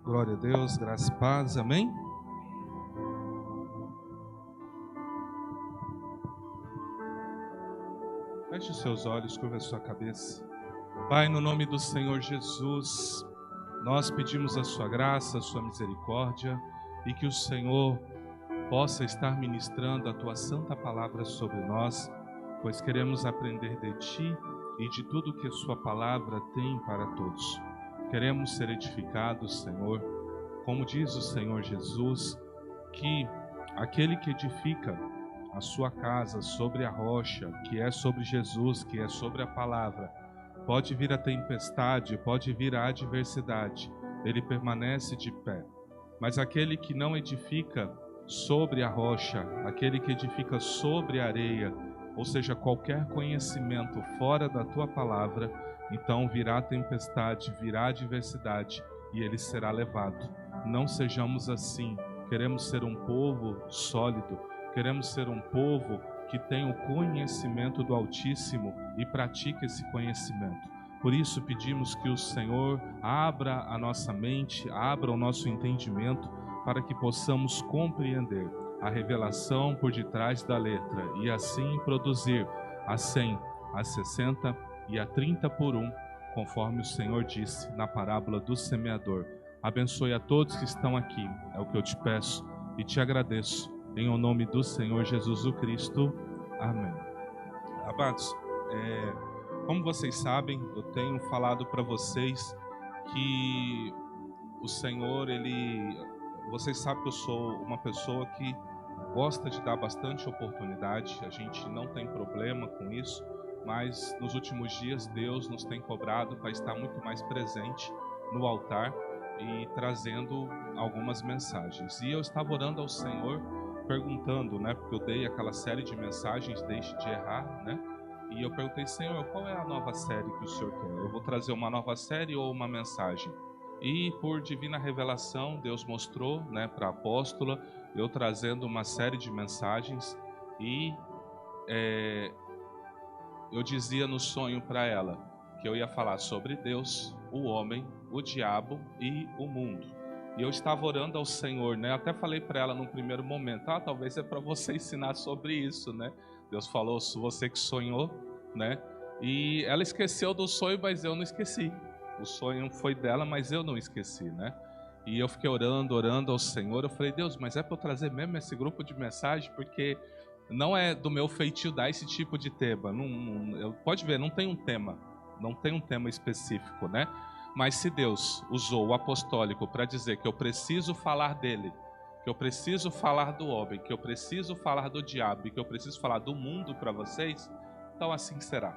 Glória a Deus, graça e paz, amém? Feche os seus olhos, curva a sua cabeça. Pai, no nome do Senhor Jesus, nós pedimos a sua graça, a sua misericórdia e que o Senhor possa estar ministrando a tua santa palavra sobre nós, pois queremos aprender de ti e de tudo que a sua palavra tem para todos. Queremos ser edificados, Senhor, como diz o Senhor Jesus, que aquele que edifica a sua casa sobre a rocha, que é sobre Jesus, que é sobre a palavra, pode vir a tempestade, pode vir a adversidade, ele permanece de pé. Mas aquele que não edifica sobre a rocha, aquele que edifica sobre a areia, ou seja, qualquer conhecimento fora da tua palavra, então virá a tempestade, virá a adversidade e ele será levado. Não sejamos assim. Queremos ser um povo sólido, queremos ser um povo que tem o conhecimento do Altíssimo e pratica esse conhecimento. Por isso pedimos que o Senhor abra a nossa mente, abra o nosso entendimento para que possamos compreender a revelação por detrás da letra e assim produzir a 100, a 60 e a 30 por 1, conforme o Senhor disse na parábola do semeador. Abençoe a todos que estão aqui, é o que eu te peço e te agradeço, em o nome do Senhor Jesus o Cristo. Amém. Amados, como vocês sabem, eu tenho falado para vocês que o Senhor, vocês sabem que eu sou uma pessoa que gosta de dar bastante oportunidade, a gente não tem problema com isso, mas nos últimos dias Deus nos tem cobrado para estar muito mais presente no altar e trazendo algumas mensagens. E eu estava orando ao Senhor, perguntando, porque eu dei aquela série de mensagens, Deixe de Errar, e eu perguntei, Senhor, qual é a nova série que o Senhor quer? Eu vou trazer uma nova série ou uma mensagem? E por divina revelação, Deus mostrou, para a apóstola, eu trazendo uma série de mensagens, e eu dizia no sonho para ela que eu ia falar sobre Deus, o homem, o diabo e o mundo. E eu estava orando ao Senhor, até falei para ela num primeiro momento, talvez é para você ensinar sobre isso, Deus falou, você que sonhou, E ela esqueceu do sonho, mas eu não esqueci. O sonho foi dela, mas eu não esqueci, E eu fiquei orando ao Senhor. Eu falei, Deus, mas é para eu trazer mesmo esse grupo de mensagem, porque não é do meu feitio dar esse tipo de tema. Pode ver, não tem um tema específico, Mas se Deus usou o apostólico para dizer que eu preciso falar dele, que eu preciso falar do homem, que eu preciso falar do diabo e que eu preciso falar do mundo para vocês, então assim será,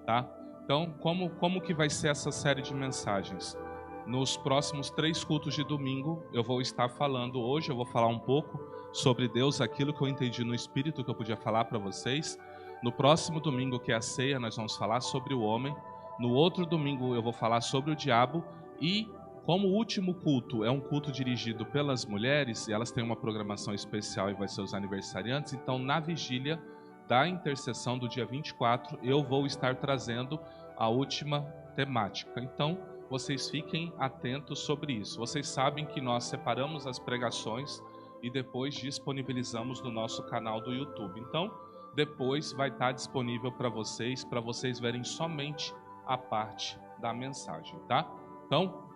tá? Então, como que vai ser essa série de mensagens? Nos próximos 3 cultos de domingo, eu vou estar falando, hoje eu vou falar um pouco sobre Deus, aquilo que eu entendi no Espírito que eu podia falar para vocês. No próximo domingo, que é a ceia, nós vamos falar sobre o homem. No outro domingo eu vou falar sobre o diabo. E como o último culto é um culto dirigido pelas mulheres, e elas têm uma programação especial e vai ser os aniversariantes, então na vigília da intercessão do dia 24, eu vou estar trazendo a última temática. Então, vocês fiquem atentos sobre isso. Vocês sabem que nós separamos as pregações e depois disponibilizamos no nosso canal do YouTube. Então, depois vai estar disponível para vocês verem somente a parte da mensagem, tá? Então,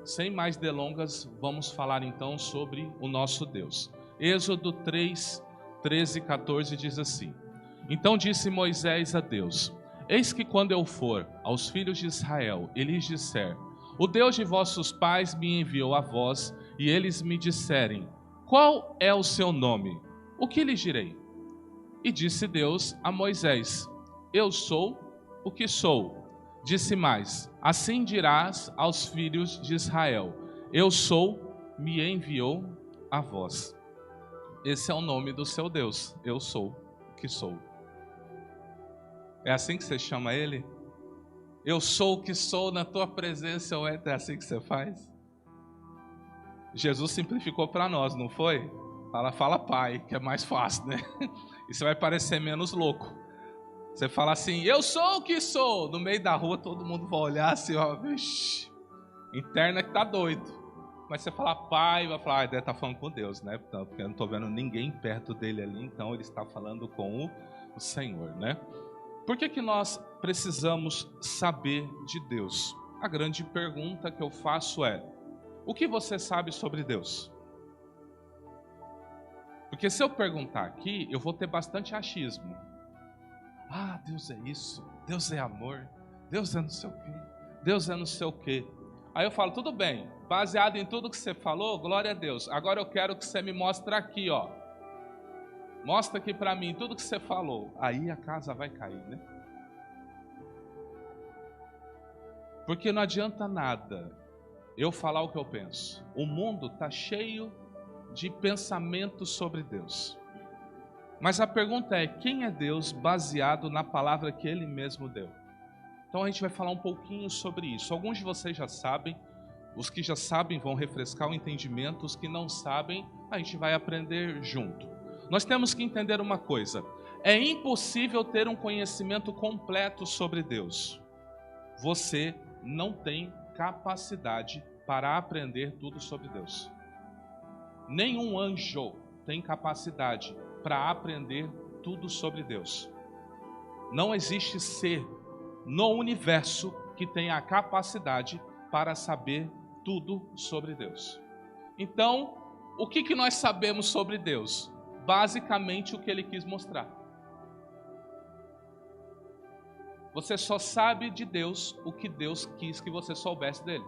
sem mais delongas, vamos falar então sobre o nosso Deus. Êxodo 3, 13 e 14 diz assim: Então disse Moisés a Deus: Eis que quando eu for aos filhos de Israel e lhes disser: O Deus de vossos pais me enviou a vós, e eles me disserem: Qual é o seu nome? O que lhes direi? E disse Deus a Moisés: Eu sou o que sou. Disse mais: Assim dirás aos filhos de Israel: Eu sou, me enviou a vós. Esse é o nome do seu Deus. Eu sou o que sou. É assim que você chama ele? Eu sou o que sou na tua presença, é assim que você faz? Jesus simplificou para nós, não foi? Fala Pai, que é mais fácil, E você vai parecer menos louco. Você fala assim, eu sou o que sou. No meio da rua todo mundo vai olhar assim, ó, vixi, Interna que tá doido. Mas você fala pai, vai falar, deve estar falando com Deus, né? Porque eu não estou vendo ninguém perto dele ali, então ele está falando com o Senhor, né? Por que nós precisamos saber de Deus? A grande pergunta que eu faço é: o que você sabe sobre Deus? Porque se eu perguntar aqui, eu vou ter bastante achismo. Ah, Deus é isso, Deus é amor, Deus é não sei o quê, Deus é não sei o quê. Aí eu falo, tudo bem, baseado em tudo que você falou, glória a Deus. Agora eu quero que você me mostre aqui, ó. Mostra aqui para mim tudo que você falou. Aí a casa vai cair, né? Porque não adianta nada eu falar o que eu penso. O mundo está cheio de pensamentos sobre Deus. Mas a pergunta é, quem é Deus baseado na palavra que Ele mesmo deu? Então a gente vai falar um pouquinho sobre isso. Alguns de vocês já sabem, os que já sabem vão refrescar o entendimento, os que não sabem, a gente vai aprender junto. Nós temos que entender uma coisa: é impossível ter um conhecimento completo sobre Deus. Você não tem capacidade para aprender tudo sobre Deus. Nenhum anjo tem capacidade para aprender tudo sobre Deus. Não existe ser no universo que tenha a capacidade para saber tudo sobre Deus. Então, o que nós sabemos sobre Deus? Basicamente o que Ele quis mostrar. Você só sabe de Deus o que Deus quis que você soubesse dele.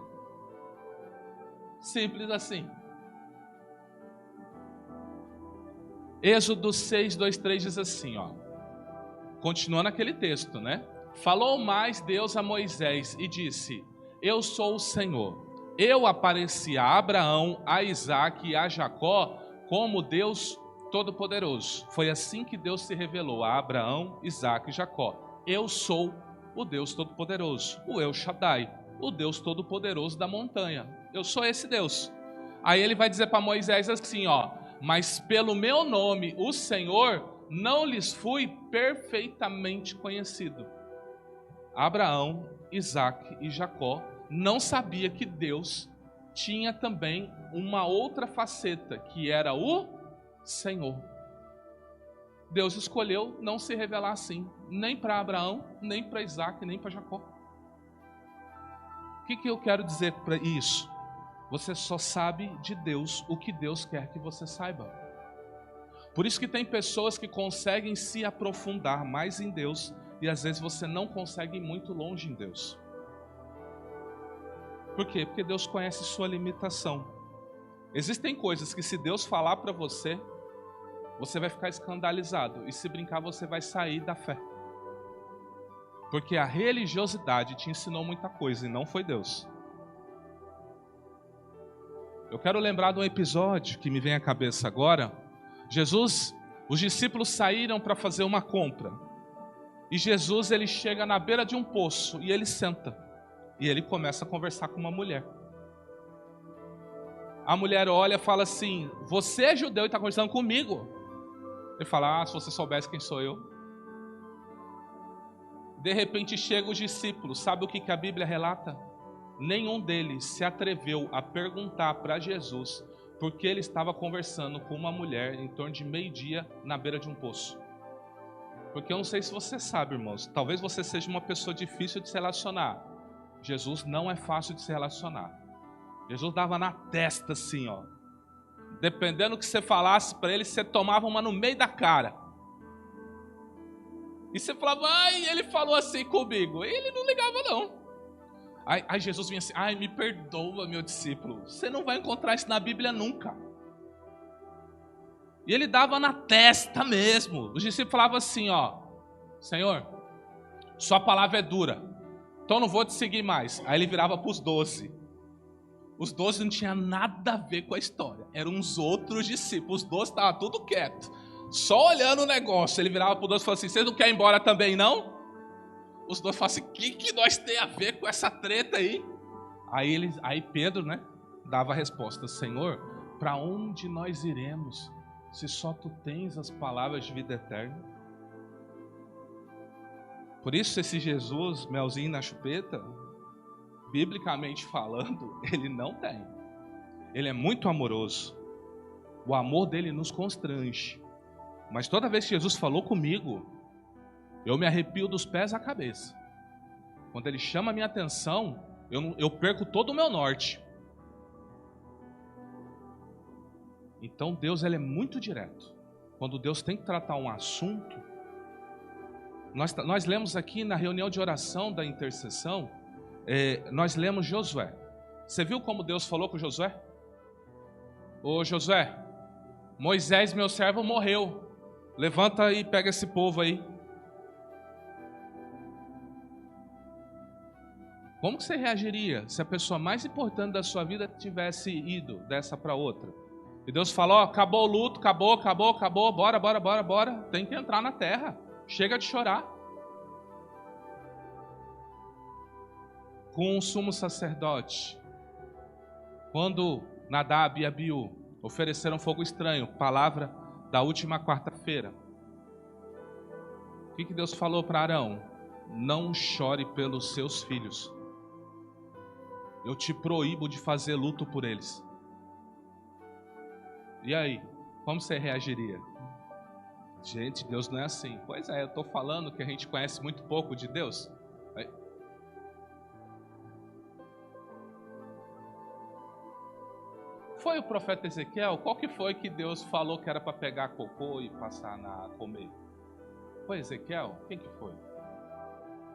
Simples assim. Êxodo 6, 2, 3 diz assim, ó. Continuando aquele texto, né? Falou mais Deus a Moisés e disse: eu sou o Senhor. Eu apareci a Abraão, a Isaque e a Jacó como Deus Todo-Poderoso. Foi assim que Deus se revelou a Abraão, Isaque e Jacó. Eu sou o Deus Todo-Poderoso, o El Shaddai, o Deus Todo-Poderoso da montanha. Eu sou esse Deus. Aí ele vai dizer para Moisés assim, ó: mas pelo meu nome, o Senhor, não lhes fui perfeitamente conhecido. Abraão, Isaque e Jacó não sabia que Deus tinha também uma outra faceta, que era o Senhor. Deus escolheu não se revelar assim, nem para Abraão, nem para Isaque, nem para Jacó. O que eu quero dizer para isso? Você só sabe de Deus o que Deus quer que você saiba. Por isso que tem pessoas que conseguem se aprofundar mais em Deus e às vezes você não consegue ir muito longe em Deus. Por quê? Porque Deus conhece sua limitação. Existem coisas que se Deus falar para você, você vai ficar escandalizado. E se brincar, você vai sair da fé. Porque a religiosidade te ensinou muita coisa e não foi Deus. Eu quero lembrar de um episódio que me vem à cabeça agora. Jesus, os discípulos saíram para fazer uma compra. E Jesus, ele chega na beira de um poço e ele senta. E ele começa a conversar com uma mulher. A mulher olha e fala assim: você é judeu e está conversando comigo? Ele fala: se você soubesse quem sou eu. De repente chegam os discípulos. Sabe o que a Bíblia relata? Nenhum deles se atreveu a perguntar para Jesus porque ele estava conversando com uma mulher em torno de meio-dia na beira de um poço. Porque eu não sei se você sabe, irmãos, talvez você seja uma pessoa difícil de se relacionar. Jesus não é fácil de se relacionar. Jesus dava na testa assim, ó. Dependendo do que você falasse para ele, você tomava uma no meio da cara. E você falava: ai, ele falou assim comigo. Ele não ligava não. Aí Jesus vinha assim: ai, me perdoa, meu discípulo, você não vai encontrar isso na Bíblia nunca. E ele dava na testa mesmo. Os discípulos falavam assim, ó: Senhor, sua palavra é dura, então não vou te seguir mais. Aí ele virava para os 12. Os 12 não tinham nada a ver com a história, eram uns outros discípulos. Os 12 estavam tudo quieto, só olhando o negócio. Ele virava para os 12 e falava assim: vocês não querem ir embora também não? Os 12 falavam assim: o que nós tem a ver com essa treta aí? Aí Pedro, né, dava a resposta: Senhor, para onde nós iremos, se só tu tens as palavras de vida eterna? Por isso esse Jesus, melzinho na chupeta, biblicamente falando, ele não tem. Ele é muito amoroso. O amor dele nos constrange. Mas toda vez que Jesus falou comigo, eu me arrepio dos pés à cabeça. Quando ele chama a minha atenção, eu perco todo o meu norte. Então Deus, ele é muito direto. Quando Deus tem que tratar um assunto, nós lemos aqui na reunião de oração da intercessão, nós lemos Josué. Você viu como Deus falou com Josué? Ô Josué, Moisés, meu servo, morreu. Levanta e pega esse povo aí. Como que você reagiria se a pessoa mais importante da sua vida tivesse ido dessa para outra? E Deus falou, ó, acabou o luto, acabou, bora. Tem que entrar na terra. Chega de chorar. Com o sumo sacerdote, quando Nadab e Abiú ofereceram fogo estranho, palavra da última quarta-feira, o que Deus falou para Arão? Não chore pelos seus filhos. Eu te proíbo de fazer luto por eles. E aí, como você reagiria? Gente, Deus não é assim. Pois é, eu estou falando que a gente conhece muito pouco de Deus. Foi o profeta Ezequiel? Qual que foi que Deus falou que era para pegar cocô e passar a comer? Foi Ezequiel? Quem que foi?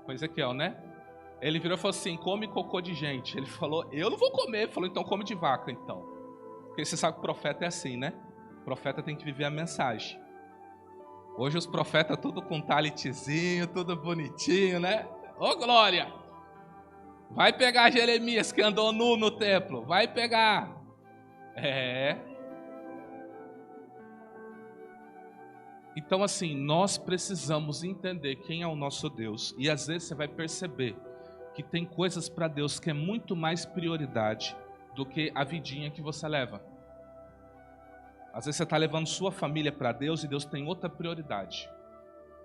Foi Ezequiel, né? Ele virou e falou assim, come cocô de gente. Ele falou, eu não vou comer. Ele falou, então come de vaca, então. Porque você sabe que o profeta é assim, né? O profeta tem que viver a mensagem. Hoje os profetas tudo com talitezinho, tudo bonitinho, né? Ô glória! Vai pegar Jeremias que andou nu no templo. Vai pegar. Então assim, nós precisamos entender quem é o nosso Deus. E às vezes você vai perceber que tem coisas para Deus que é muito mais prioridade do que a vidinha que você leva. Às vezes você está levando sua família para Deus e Deus tem outra prioridade.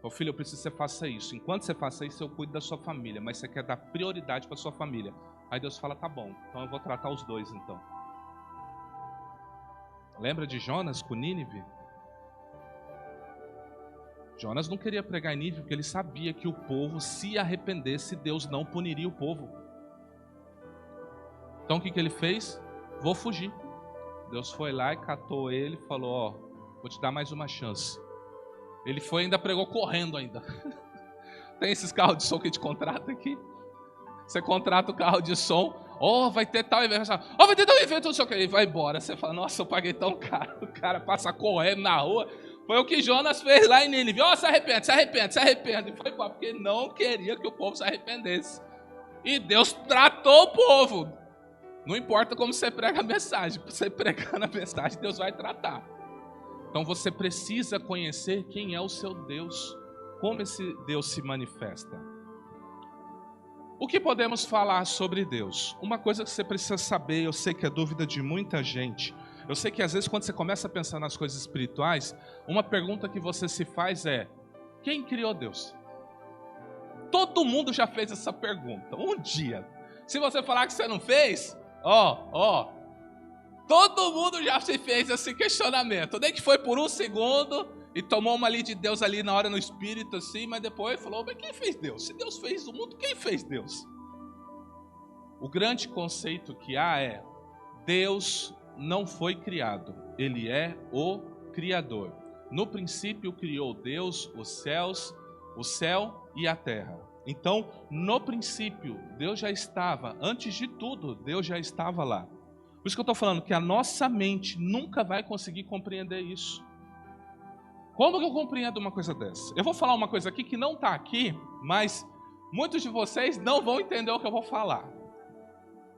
Ô filho, eu preciso que você faça isso. Enquanto você faça isso, eu cuido da sua família. Mas você quer dar prioridade para sua família. Aí Deus fala, tá bom, então eu vou tratar os dois então. Lembra de Jonas com Nínive? Jonas não queria pregar em Nínive porque ele sabia que o povo, se arrependesse, Deus não puniria o povo. Então o que ele fez? Vou fugir. Deus foi lá e catou ele e falou, ó, vou te dar mais uma chance. Ele foi e ainda pregou correndo ainda. Tem esses carros de som que te contrata aqui? Você contrata o carro de som, vai ter tal evento, vai ter tal evento, não sei o que, e vai embora. Você fala, nossa, eu paguei tão caro. O cara passa correndo na rua. Foi o que Jonas fez lá em Nínive. Se arrepende. E foi porque não queria que o povo se arrependesse. E Deus tratou o povo. Não importa como você prega a mensagem, você pregando a mensagem, Deus vai tratar. Então você precisa conhecer quem é o seu Deus, como esse Deus se manifesta. O que podemos falar sobre Deus? Uma coisa que você precisa saber, eu sei que é dúvida de muita gente, eu sei que às vezes quando você começa a pensar nas coisas espirituais, uma pergunta que você se faz é, quem criou Deus? Todo mundo já fez essa pergunta, um dia. Se você falar que você não fez, todo mundo já se fez esse questionamento, nem que foi por um segundo e tomou uma ali de Deus ali na hora no espírito assim, mas depois falou, mas quem fez Deus? Se Deus fez o mundo, quem fez Deus? O grande conceito que há é, Deus não foi criado, Ele é o Criador. No princípio criou Deus os céus, o céu e a terra. Então, no princípio, Deus já estava, antes de tudo, Deus já estava lá. Por isso que eu estou falando que a nossa mente nunca vai conseguir compreender isso. Como que eu compreendo uma coisa dessa? Eu vou falar uma coisa aqui que não está aqui, mas muitos de vocês não vão entender o que eu vou falar.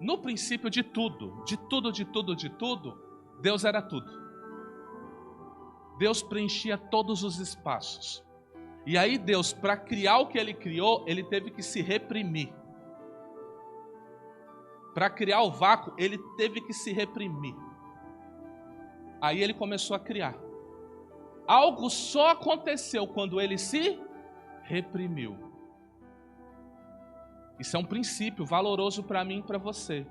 No princípio de tudo, Deus era tudo. Deus preenchia todos os espaços. E aí Deus, para criar o que Ele criou, Ele teve que se reprimir. Para criar o vácuo, Ele teve que se reprimir. Aí Ele começou a criar. Algo só aconteceu quando Ele se reprimiu. Isso é um princípio valoroso para mim e para você.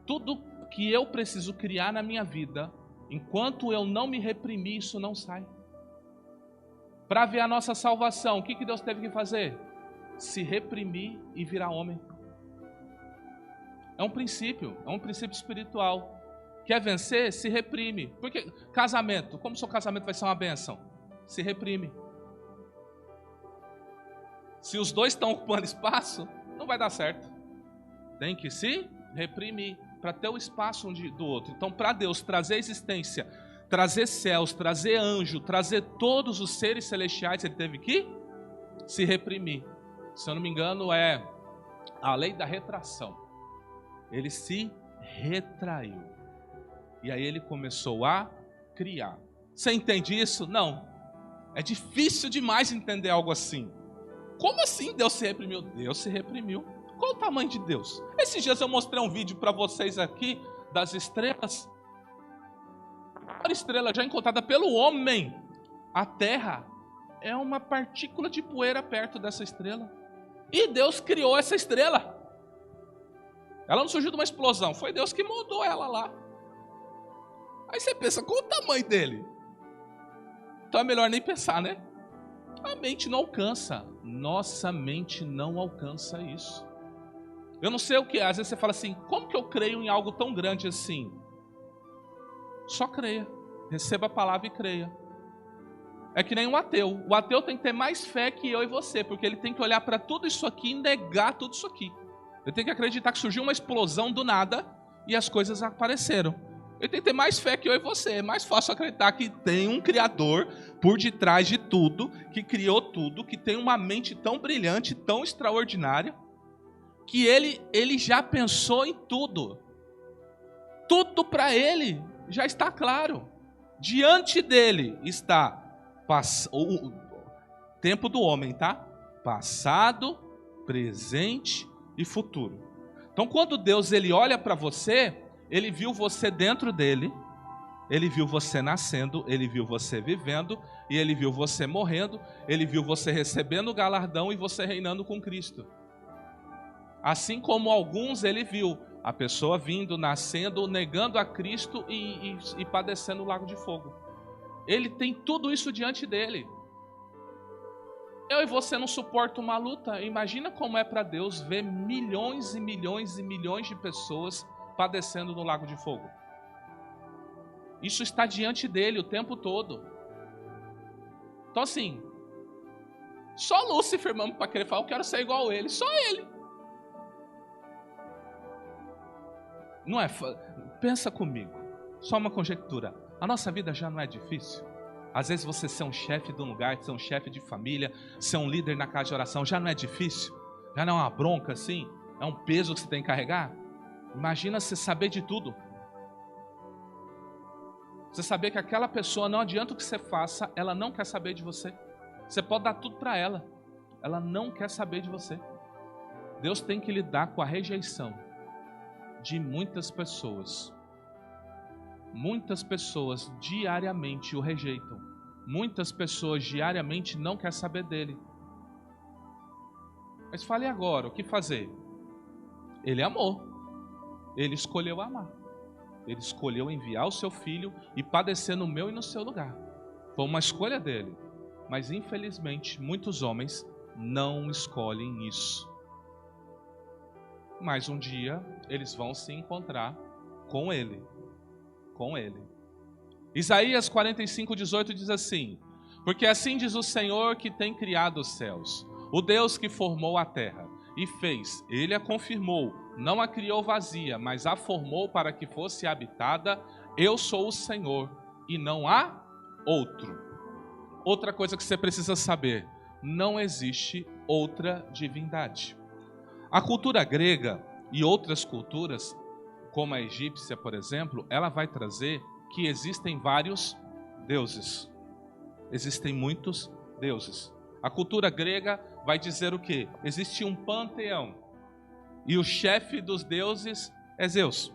Tudo que eu preciso criar na minha vida, enquanto eu não me reprimir, isso não sai. Para ver a nossa salvação, o que Deus teve que fazer? Se reprimir e virar homem. É um princípio espiritual. Quer vencer? Se reprime. Porque casamento, como seu casamento vai ser uma bênção? Se reprime. Se os dois estão ocupando espaço, não vai dar certo. Tem que se reprimir para ter o espaço um do outro. Então, para Deus trazer existência, trazer céus, trazer anjo, trazer todos os seres celestiais, ele teve que se reprimir. Se eu não me engano, é a lei da retração. Ele se retraiu. E aí ele começou a criar. Você entende isso? Não. É difícil demais entender algo assim. Como assim Deus se reprimiu? Deus se reprimiu. Qual o tamanho de Deus? Esses dias eu mostrei um vídeo para vocês aqui das estrelas. A estrela já encontrada pelo homem. A Terra é uma partícula de poeira perto dessa estrela. E Deus criou essa estrela. Ela não surgiu de uma explosão. Foi Deus que moldou ela lá. Aí você pensa, qual o tamanho dele? Então é melhor nem pensar, né? A mente não alcança. Nossa mente não alcança isso. Eu não sei o que é. Às vezes você fala assim, como que eu creio em algo tão grande assim? Só creia. Receba a palavra e creia. É que nem um ateu. O ateu tem que ter mais fé que eu e você, porque ele tem que olhar para tudo isso aqui e negar tudo isso aqui. Ele tem que acreditar que surgiu uma explosão do nada e as coisas apareceram. Ele tem que ter mais fé que eu e você. É mais fácil acreditar que tem um Criador por detrás de tudo, que criou tudo, que tem uma mente tão brilhante, tão extraordinária, que ele já pensou em tudo. Tudo para ele já está claro. Diante dele está o tempo do homem, tá? Passado, presente e futuro. Então, quando Deus ele olha para você, ele viu você dentro dele, ele viu você nascendo, ele viu você vivendo, e ele viu você morrendo, ele viu você recebendo o galardão e você reinando com Cristo. Assim como alguns ele viu a pessoa vindo, nascendo, negando a Cristo e padecendo o lago de fogo. Ele tem tudo isso diante dele. Eu e você não suportam uma luta. Imagina como é para Deus ver milhões e milhões e milhões de pessoas padecendo no lago de fogo. Isso está diante dele o tempo todo. Então assim, só Lúcifer, irmão, para querer falar, eu quero ser igual a ele. Só ele. Não é? Pensa comigo. Só uma conjectura. A nossa vida já não é difícil? Às vezes você ser um chefe de um lugar, ser um chefe de família, ser um líder na casa de oração, já não é difícil? Já não é uma bronca assim? É um peso que você tem que carregar? Imagina você saber de tudo. Você saber que aquela pessoa, não adianta o que você faça, ela não quer saber de você. Você pode dar tudo para ela, ela não quer saber de você. Deus tem que lidar com a rejeição de muitas pessoas. Muitas pessoas diariamente o rejeitam. Muitas pessoas diariamente não querem saber dele. Mas fale agora, o que fazer? Ele amou. Ele escolheu amar. Ele escolheu enviar o seu filho e padecer no meu e no seu lugar. Foi uma escolha dele. Mas infelizmente muitos homens não escolhem isso. Mas um dia eles vão se encontrar com ele. Com ele. Isaías 45:18 diz assim: porque assim diz o Senhor que tem criado os céus, o Deus que formou a terra e fez, ele a confirmou, não a criou vazia, mas a formou para que fosse habitada. Eu sou o Senhor e não há outro. Outra coisa que você precisa saber: não existe outra divindade. A cultura grega e outras culturas, como a egípcia, por exemplo, ela vai trazer que existem vários deuses. Existem muitos deuses. A cultura grega vai dizer o quê? Existe um panteão. E o chefe dos deuses é Zeus.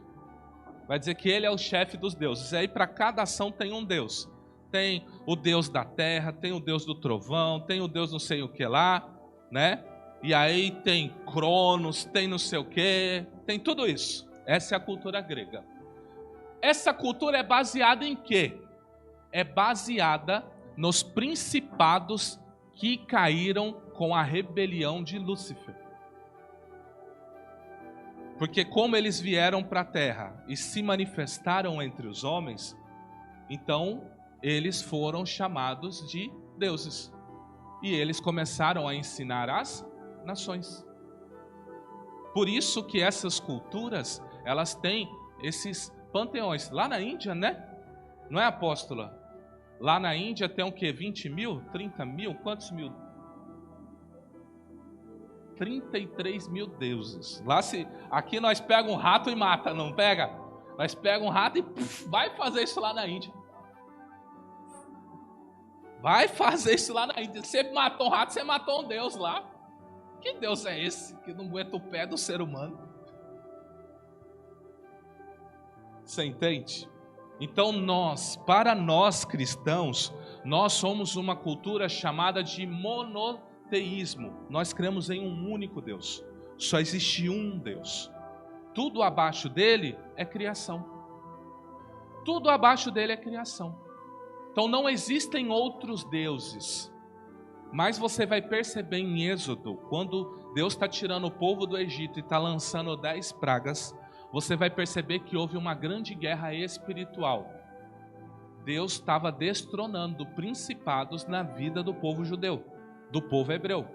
Vai dizer que ele é o chefe dos deuses. E aí para cada ação tem um deus. Tem o deus da terra, tem o deus do trovão, tem o deus não sei o que lá, né? e aí tem Cronos, tem não sei o quê, tem tudo isso. Essa é a cultura grega. Essa cultura é baseada em quê? É baseada nos principados que caíram com a rebelião de Lúcifer. Porque como eles vieram para a terra e se manifestaram entre os homens, então eles foram chamados de deuses. E eles começaram a ensinar as nações. Por isso que essas culturas, elas têm esses panteões. Lá na Índia, né? Não é, apóstola? Lá na Índia tem o quê? 20 mil? 30 mil? Quantos mil? 33 mil deuses. Lá aqui nós pega um rato e mata, não pega? Nós pega um rato e vai fazer isso lá na Índia. Vai fazer isso lá na Índia. Você matou um rato, você matou um deus lá. Que Deus é esse que não aguenta o pé do ser humano? Você entende? Então para nós cristãos, nós somos uma cultura chamada de monoteísmo. Nós cremos em um único Deus. Só existe um Deus. Tudo abaixo dele é criação. Tudo abaixo dele é criação. Então não existem outros deuses. Mas você vai perceber em Êxodo, quando Deus está tirando o povo do Egito e está lançando 10 pragas, você vai perceber que houve uma grande guerra espiritual. Deus estava destronando principados na vida do povo judeu, do povo hebreu.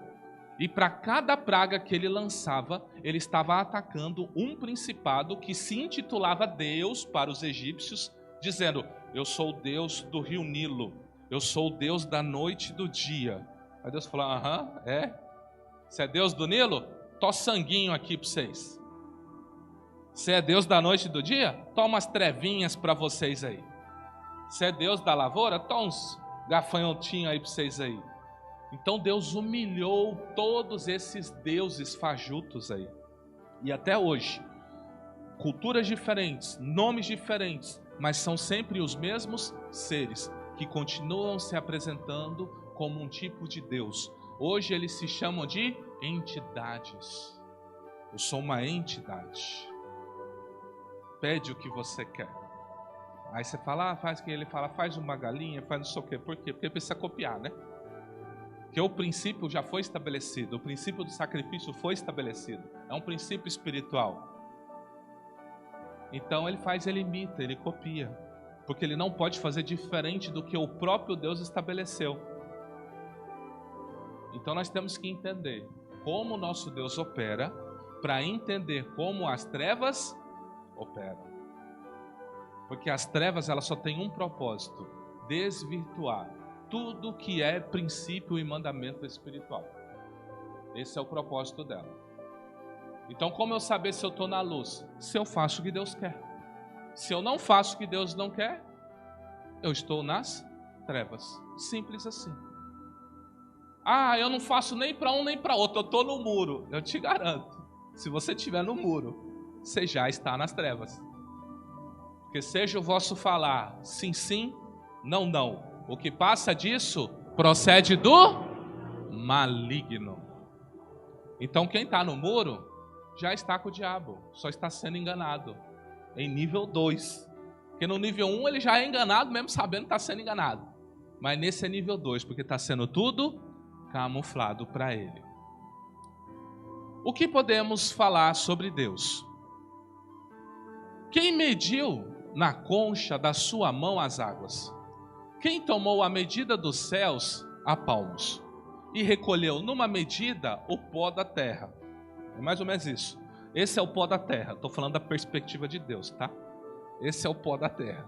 E para cada praga que ele lançava, ele estava atacando um principado que se intitulava Deus para os egípcios, dizendo: eu sou o Deus do rio Nilo, eu sou o Deus da noite e do dia. Aí Deus falou: é? Você é Deus do Nilo? Tó sanguinho aqui para vocês. Você é Deus da noite e do dia? Toma umas trevinhas para vocês aí. Você é Deus da lavoura? Toma uns gafanhotinhos aí para vocês aí. Então Deus humilhou todos esses deuses fajutos aí. E até hoje, culturas diferentes, nomes diferentes, mas são sempre os mesmos seres que continuam se apresentando como um tipo de Deus. Hoje eles se chamam de entidades. Eu sou uma entidade. Pede o que você quer. Aí você fala, faz o que ele fala, faz uma galinha, faz não sei o quê. Por quê? Porque precisa copiar, né? Porque o princípio já foi estabelecido, o princípio do sacrifício foi estabelecido. É um princípio espiritual. Então ele imita, ele copia. Porque ele não pode fazer diferente do que o próprio Deus estabeleceu. Então nós temos que entender como o nosso Deus opera, para entender como as trevas operam. Porque as trevas, elas só têm um propósito: desvirtuar tudo que é princípio e mandamento espiritual. Esse é o propósito dela. Então, como eu saber se eu estou na luz? Se eu faço o que Deus quer. Se eu não faço o que Deus não quer, eu estou nas trevas. Simples assim. Eu não faço nem para um nem para outro, eu estou no muro. Eu te garanto, se você estiver no muro, você já está nas trevas. Porque seja o vosso falar sim, sim, não, não. O que passa disso procede do maligno. Então quem está no muro já está com o diabo, só está sendo enganado. Em nível 2. Porque no nível 1 ele já é enganado, mesmo sabendo que está sendo enganado. Mas nesse é nível 2, porque está sendo tudo camuflado para ele. O que podemos falar sobre Deus? Quem mediu na concha da sua mão as águas? Quem tomou a medida dos céus a palmos? E recolheu numa medida o pó da terra? É mais ou menos isso. Esse é o pó da terra. Estou falando da perspectiva de Deus, tá? Esse é o pó da terra.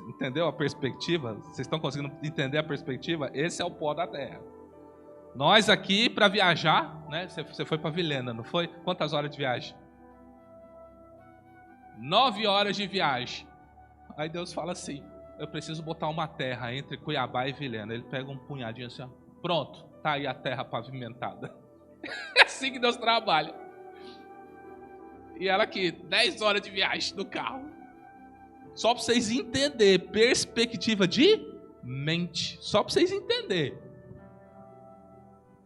Entendeu a perspectiva? Vocês estão conseguindo entender a perspectiva? Esse é o pó da terra. Nós aqui, para viajar, né? Você foi para Vilhena, não foi? Quantas horas de viagem? 9 horas de viagem. Aí Deus fala assim: eu preciso botar uma terra entre Cuiabá e Vilhena. Ele pega um punhadinho assim, ó. Pronto, tá aí a terra pavimentada. É assim que Deus trabalha. E ela aqui, 10 horas de viagem no carro. Só para vocês entenderem, perspectiva de mente. Só para vocês entenderem.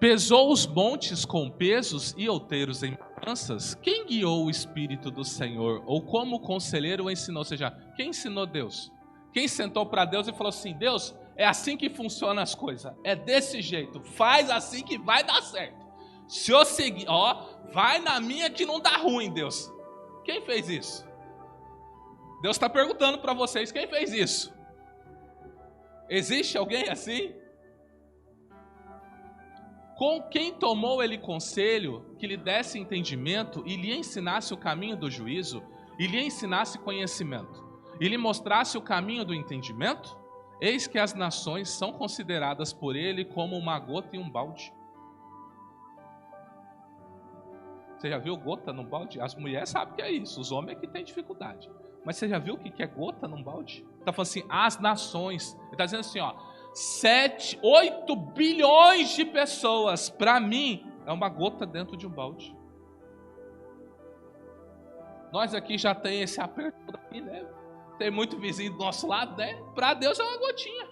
pesou os montes com pesos e outeiros em balanças. Quem guiou o Espírito do Senhor? Ou como conselheiro o ensinou? Ou seja, quem ensinou Deus? Quem sentou para Deus e falou assim: Deus, é assim que funcionam as coisas. É desse jeito. Faz assim que vai dar certo. Se eu seguir, vai na minha que não dá ruim, Deus. Quem fez isso? Deus está perguntando para vocês, quem fez isso? Existe alguém assim? Com quem tomou ele conselho, que lhe desse entendimento e lhe ensinasse o caminho do juízo, e lhe ensinasse conhecimento, e lhe mostrasse o caminho do entendimento? Eis que as nações são consideradas por ele como uma gota em um balde. Você já viu gota num balde? As mulheres sabem que é isso, os homens é que têm dificuldade. Mas você já viu o que é gota num balde? Está falando assim, as nações. Ele está dizendo assim, 8 bilhões de pessoas, para mim, é uma gota dentro de um balde. Nós aqui já tem esse aperto aqui, né? Tem muito vizinho do nosso lado, né? Para Deus é uma gotinha.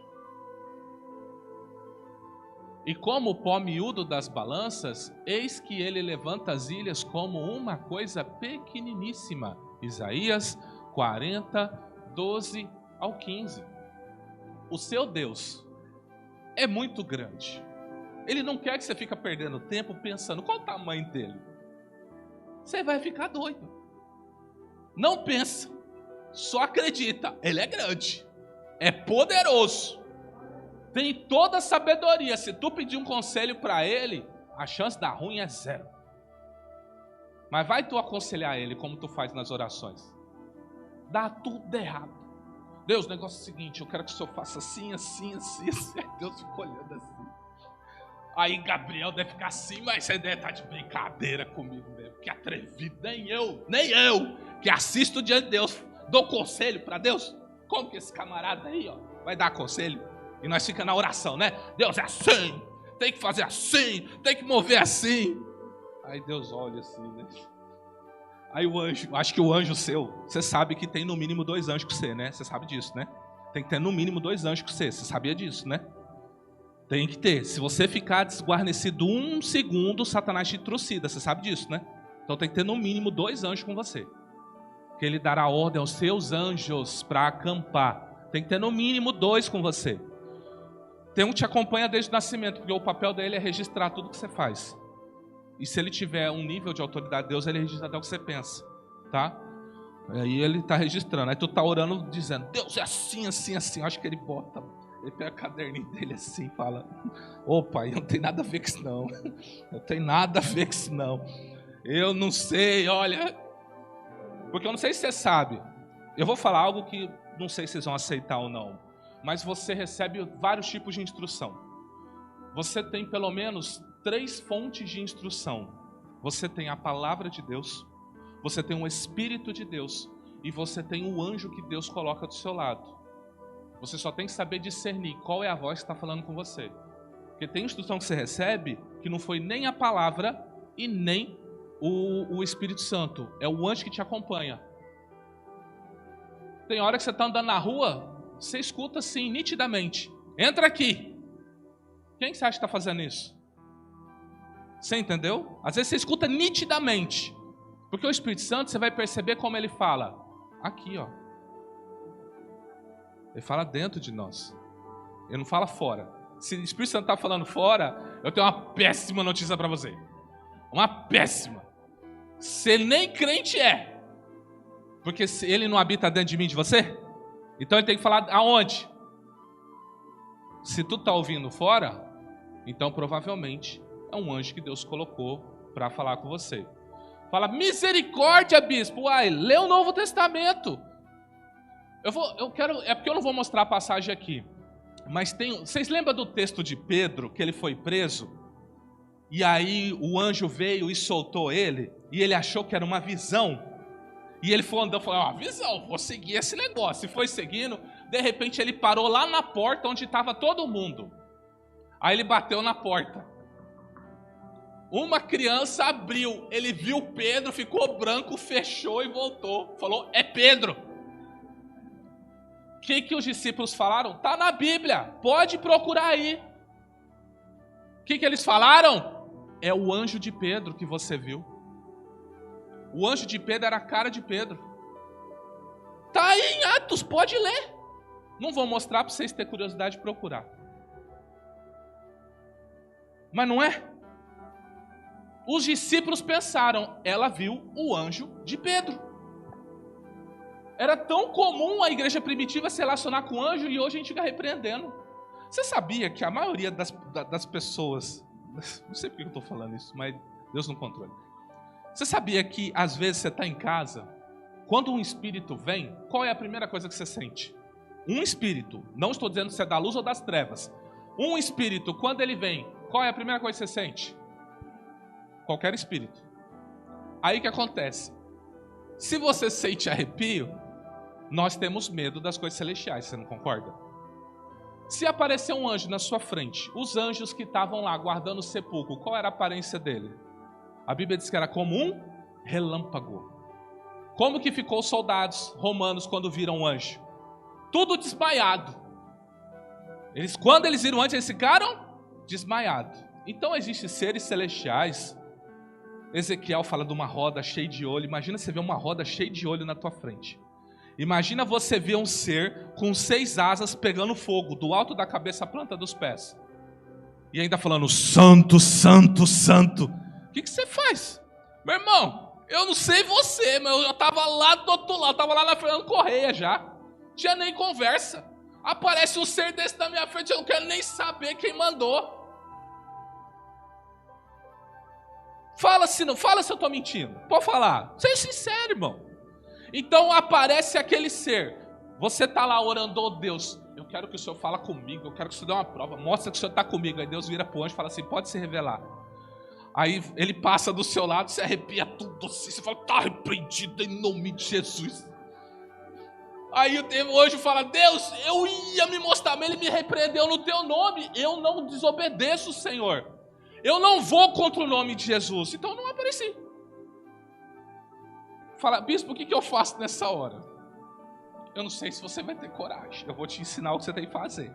E como o pó miúdo das balanças, eis que ele levanta as ilhas como uma coisa pequeniníssima. Isaías 40, 12 ao 15. O seu Deus é muito grande. Ele não quer que você fique perdendo tempo pensando qual o tamanho dele. Você vai ficar doido. Não pensa, só acredita. Ele é grande, é poderoso, tem toda a sabedoria. Se tu pedir um conselho para ele, a chance de dar ruim é 0. Mas vai tu aconselhar ele como tu faz nas orações. Dá tudo errado. Deus, o negócio é o seguinte, eu quero que o senhor faça assim, assim, assim, assim. Aí Deus fica olhando assim. Aí Gabriel deve ficar assim, mas você deve estar de brincadeira comigo mesmo. Que atrevido, nem eu, que assisto diante de Deus, dou conselho para Deus. Como que esse camarada aí, vai dar conselho? E nós ficamos na oração, né? Deus é assim, tem que fazer assim, tem que mover assim. Aí Deus olha assim, né? Aí o anjo, acho que o anjo seu, você sabe que tem no mínimo 2 anjos com você, né? Você sabe disso, né? Tem que ter no mínimo 2 anjos com você sabia disso, né? Tem que ter. Se você ficar desguarnecido 1 segundo, Satanás te trucida, você sabe disso, né? Então tem que ter no mínimo 2 anjos com você. Que ele dará ordem aos seus anjos para acampar. Tem que ter no mínimo 2 com você. Tem um que te acompanha desde o nascimento, porque o papel dele é registrar tudo que você faz. E se ele tiver um nível de autoridade de Deus, ele registra até o que você pensa, tá? Aí ele está registrando. Aí tu tá orando dizendo, Deus é assim, assim, assim. Eu acho que ele bota, ele pega o caderninho dele assim e fala, ô pai, eu não tenho nada a ver com isso não. Eu tenho nada a ver com isso não. Eu não sei, olha. Porque eu não sei se você sabe. Eu vou falar algo que não sei se vocês vão aceitar ou não. Mas você recebe vários tipos de instrução. Você tem pelo menos 3 fontes de instrução. Você tem a palavra de Deus, você tem o Espírito de Deus e você tem o anjo que Deus coloca do seu lado. Você só tem que saber discernir qual é a voz que está falando com você. Porque tem instrução que você recebe que não foi nem a palavra e nem o Espírito Santo. É o anjo que te acompanha. Tem hora que você está andando na rua, você escuta assim, nitidamente. Entra aqui. Quem que você acha que está fazendo isso? Você entendeu? Às vezes você escuta nitidamente. Porque o Espírito Santo, você vai perceber como ele fala. Aqui, Ele fala dentro de nós. Ele não fala fora. Se o Espírito Santo está falando fora, eu tenho uma péssima notícia para você. Uma péssima. Se ele nem crente é. Porque se ele não habita dentro de mim, de você, então ele tem que falar aonde? Se tu está ouvindo fora, então provavelmente é um anjo que Deus colocou para falar com você. Fala, misericórdia, bispo. Uai, lê o Novo Testamento. É porque eu não vou mostrar a passagem aqui. Mas vocês lembram do texto de Pedro, que ele foi preso? E aí o anjo veio e soltou ele, e ele achou que era uma visão. E ele foi andando e falou, visão, vou seguir esse negócio. E foi seguindo, de repente ele parou lá na porta onde estava todo mundo. Aí ele bateu na porta. Uma criança abriu, ele viu Pedro, ficou branco, fechou e voltou. Falou, é Pedro. O que os discípulos falaram? Está na Bíblia, pode procurar aí. que eles falaram? É o anjo de Pedro que você viu. O anjo de Pedro era a cara de Pedro. Está aí em Atos, pode ler. Não vou mostrar para vocês terem curiosidade de procurar. Mas não é? Os discípulos pensaram, ela viu o anjo de Pedro. Era tão comum a igreja primitiva se relacionar com anjo e hoje a gente fica repreendendo. Você sabia que a maioria das pessoas, não sei por que eu estou falando isso, mas Deus não controla. Você sabia que às vezes você está em casa, quando um espírito vem, qual é a primeira coisa que você sente? Um espírito, não estou dizendo se é da luz ou das trevas. Um espírito, quando ele vem, qual é a primeira coisa que você sente? Qualquer espírito. Aí o que acontece? Se você sente arrepio, nós temos medo das coisas celestiais, você não concorda? Se aparecer um anjo na sua frente, os anjos que estavam lá guardando o sepulcro, qual era a aparência dele? A Bíblia diz que era como um relâmpago. Como que ficou os soldados romanos quando viram o anjo? Tudo desmaiado. Quando eles viram o anjo, eles ficaram desmaiados. Então existem seres celestiais. Ezequiel fala de uma roda cheia de olho. Imagina você ver uma roda cheia de olho na tua frente. Imagina você ver um ser com 6 asas pegando fogo, do alto da cabeça à planta dos pés. E ainda falando, santo, santo, santo. O que você faz? Meu irmão, eu não sei você, mas eu estava lá do outro lado, estava lá na Fernando Correia já. Tinha nem conversa. Aparece um ser desse na minha frente, eu não quero nem saber quem mandou. Fala se eu estou mentindo. Pode falar. Seja sincero, irmão. Então aparece aquele ser. Você está lá orando, oh Deus, eu quero que o Senhor fale comigo, eu quero que o Senhor dê uma prova, mostra que o Senhor está comigo. Aí Deus vira para o anjo e fala assim, pode se revelar. Aí ele passa do seu lado, se arrepia tudo assim, você fala, está repreendido em nome de Jesus. Aí o anjo fala, Deus, eu ia me mostrar, mas ele me repreendeu no teu nome, eu não desobedeço, Senhor. Eu não vou contra o nome de Jesus, então eu não apareci. Fala, bispo, o que eu faço nessa hora? Eu não sei se você vai ter coragem. Eu vou te ensinar o que você tem que fazer.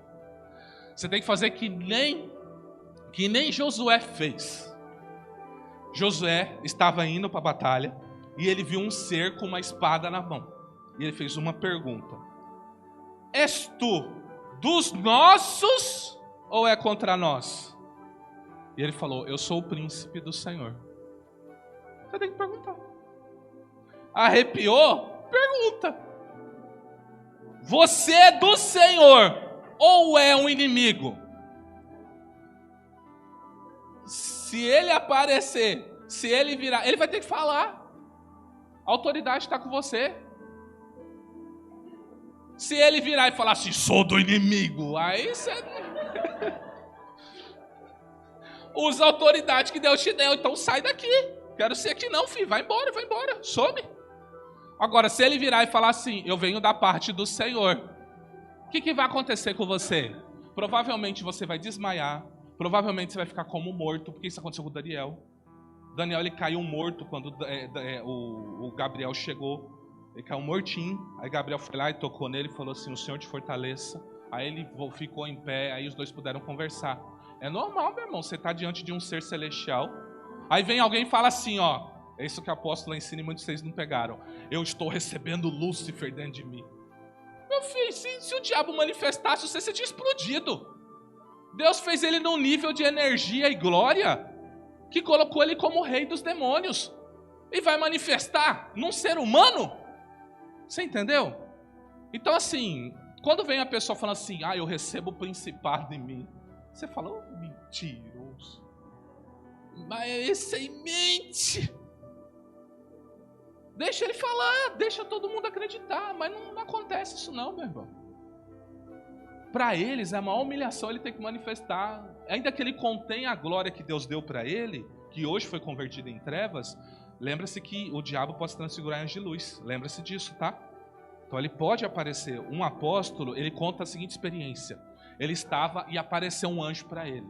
Você tem que fazer que nem Josué fez. Josué estava indo para a batalha e ele viu um ser com uma espada na mão. E ele fez uma pergunta. És tu dos nossos ou é contra nós? E ele falou, eu sou o príncipe do Senhor. Você tem que perguntar. Arrepiou? Pergunta. Você é do Senhor ou é um inimigo? Se ele aparecer, se ele virar, ele vai ter que falar. A autoridade está com você. Se ele virar e falar assim, sou do inimigo, aí você usa a autoridade que Deus te deu, então sai daqui. Quero ser aqui não, filho, vai embora, some. Agora, se ele virar e falar assim, eu venho da parte do Senhor, o que vai acontecer com você? Provavelmente você vai desmaiar, provavelmente você vai ficar como morto, porque isso aconteceu com o Daniel. Daniel, ele caiu morto quando o Gabriel chegou, ele caiu mortinho, aí Gabriel foi lá e tocou nele e falou assim, o Senhor te fortaleça. Aí ele ficou em pé, aí os dois puderam conversar. É normal, meu irmão, você está diante de um ser celestial, aí vem alguém e fala assim, ó, é isso que o apóstolo ensina e muitos de vocês não pegaram. Eu estou recebendo Lúcifer dentro de mim. Meu filho, se o diabo manifestasse, você tinha explodido. Deus fez ele num nível de energia e glória que colocou ele como rei dos demônios. E vai manifestar num ser humano? Você entendeu? Então assim, quando vem a pessoa falando assim, eu recebo o principado em mim. Você fala, oh, mentiroso. Mas esse aí mente. Deixa ele falar, deixa todo mundo acreditar, mas não acontece isso não, meu irmão. Para eles, é a maior humilhação ele ter que manifestar. Ainda que ele contém a glória que Deus deu para ele, que hoje foi convertida em trevas, lembra-se que o diabo pode se transfigurar em anjo de luz. Lembra-se disso, tá? Então ele pode aparecer. Um apóstolo, ele conta a seguinte experiência. Ele estava e apareceu um anjo para ele.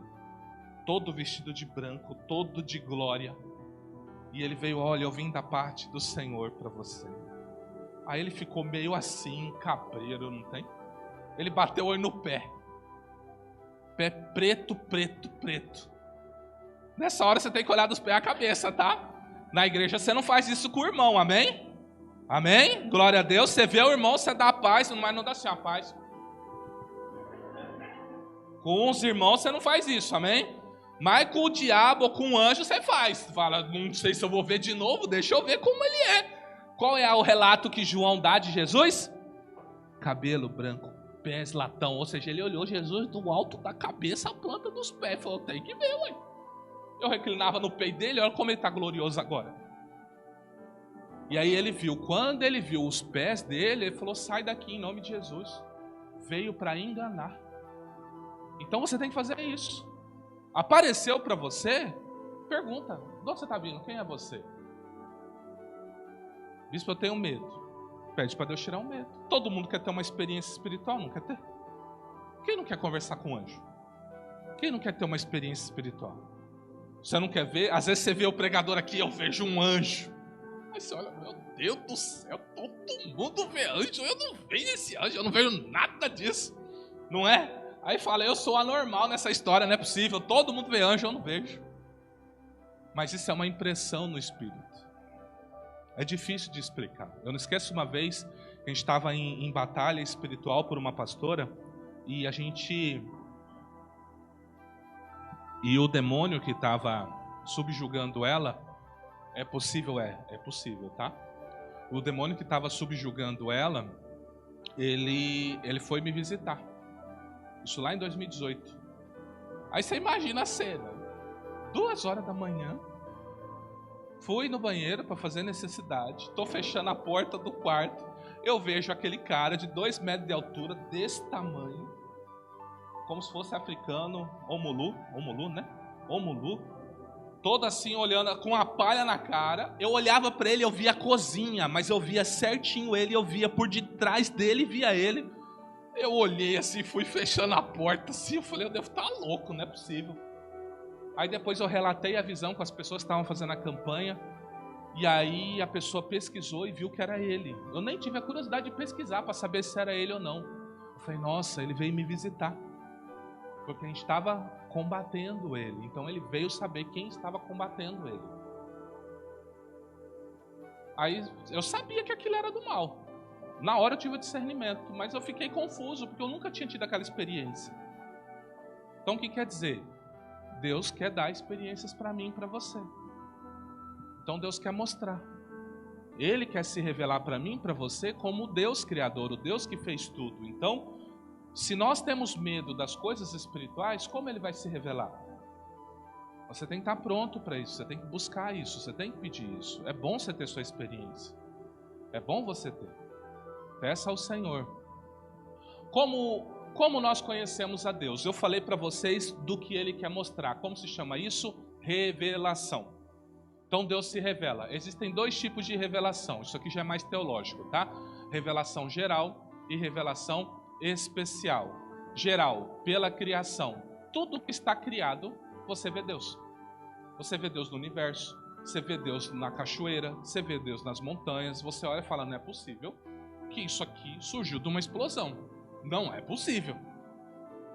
Todo vestido de branco, todo de glória. E ele veio, olha, eu vim da parte do Senhor para você. Aí ele ficou meio assim, cabreiro, não tem? Ele bateu o olho no pé. Pé preto, preto, preto. Nessa hora você tem que olhar dos pés à cabeça, tá? Na igreja você não faz isso com o irmão, amém? Amém? Glória a Deus. Você vê o irmão, você dá a paz, mas não dá assim a paz. Com os irmãos você não faz isso, amém? Mas com o diabo ou com o anjo você faz. Fala, não sei se eu vou ver de novo, deixa eu ver como ele é. Qual é o relato que João dá de Jesus? Cabelo branco, pés latão. Ou seja, ele olhou Jesus do alto da cabeça à planta dos pés. Falou, tem que ver, ué. Eu reclinava no peito dele, olha como ele está glorioso agora. E aí ele viu, quando ele viu os pés dele, ele falou, sai daqui em nome de Jesus. Veio para enganar. Então você tem que fazer isso. Apareceu para você, pergunta, de onde você está vindo? Quem é você? Bispo, eu tenho medo. Pede para Deus tirar o medo. Todo mundo quer ter uma experiência espiritual, não quer ter? Quem não quer conversar com o anjo? Quem não quer ter uma experiência espiritual? Você não quer ver? Às vezes você vê o pregador aqui, eu vejo um anjo. Aí você olha, meu Deus do céu, todo mundo vê anjo, eu não vejo esse anjo, eu não vejo nada disso. Não é? Aí fala, eu sou anormal nessa história, não é possível, todo mundo vê anjo, eu não vejo. Mas isso é uma impressão no espírito. É difícil de explicar. Eu não esqueço uma vez, que a gente estava em batalha espiritual por uma pastora, e E o demônio que estava subjugando ela, é possível, tá? O demônio que estava subjugando ela, ele foi me visitar. Isso lá em 2018. Aí você imagina a cena. 2h da manhã, fui no banheiro para fazer necessidade, estou fechando a porta do quarto, eu vejo aquele cara de 2 metros de altura, desse tamanho, como se fosse africano, Omulu, né? Omulu, todo assim olhando, com a palha na cara. Eu olhava para ele, eu via a cozinha, mas eu via certinho ele, eu via por detrás dele, via ele. Eu olhei assim, fui fechando a porta assim, eu falei, eu devo estar louco, não é possível. Aí depois eu relatei a visão com as pessoas que estavam fazendo a campanha, e aí a pessoa pesquisou e viu que era ele. Eu nem tive a curiosidade de pesquisar para saber se era ele ou não. Eu falei, nossa, ele veio me visitar, porque a gente estava combatendo ele. Então ele veio saber quem estava combatendo ele. Aí eu sabia que aquilo era do mal. Na hora eu tive o discernimento, mas eu fiquei confuso, porque eu nunca tinha tido aquela experiência. Então o que quer dizer? Deus quer dar experiências para mim e para você. Então Deus quer mostrar. Ele quer se revelar para mim e para você como o Deus criador, o Deus que fez tudo. Então, se nós temos medo das coisas espirituais, como ele vai se revelar? Você tem que estar pronto para isso, você tem que buscar isso, você tem que pedir isso. É bom você ter sua experiência. É bom você ter. Peça ao Senhor. Como nós conhecemos a Deus? Eu falei para vocês do que ele quer mostrar. Como se chama isso? Revelação. Então Deus se revela. Existem 2 tipos de revelação. Isso aqui já é mais teológico, tá? Revelação geral e revelação especial. Geral, pela criação. Tudo que está criado, você vê Deus. Você vê Deus no universo, você vê Deus na cachoeira, você vê Deus nas montanhas. Você olha e fala, não é possível que isso aqui surgiu de uma explosão. Não é possível.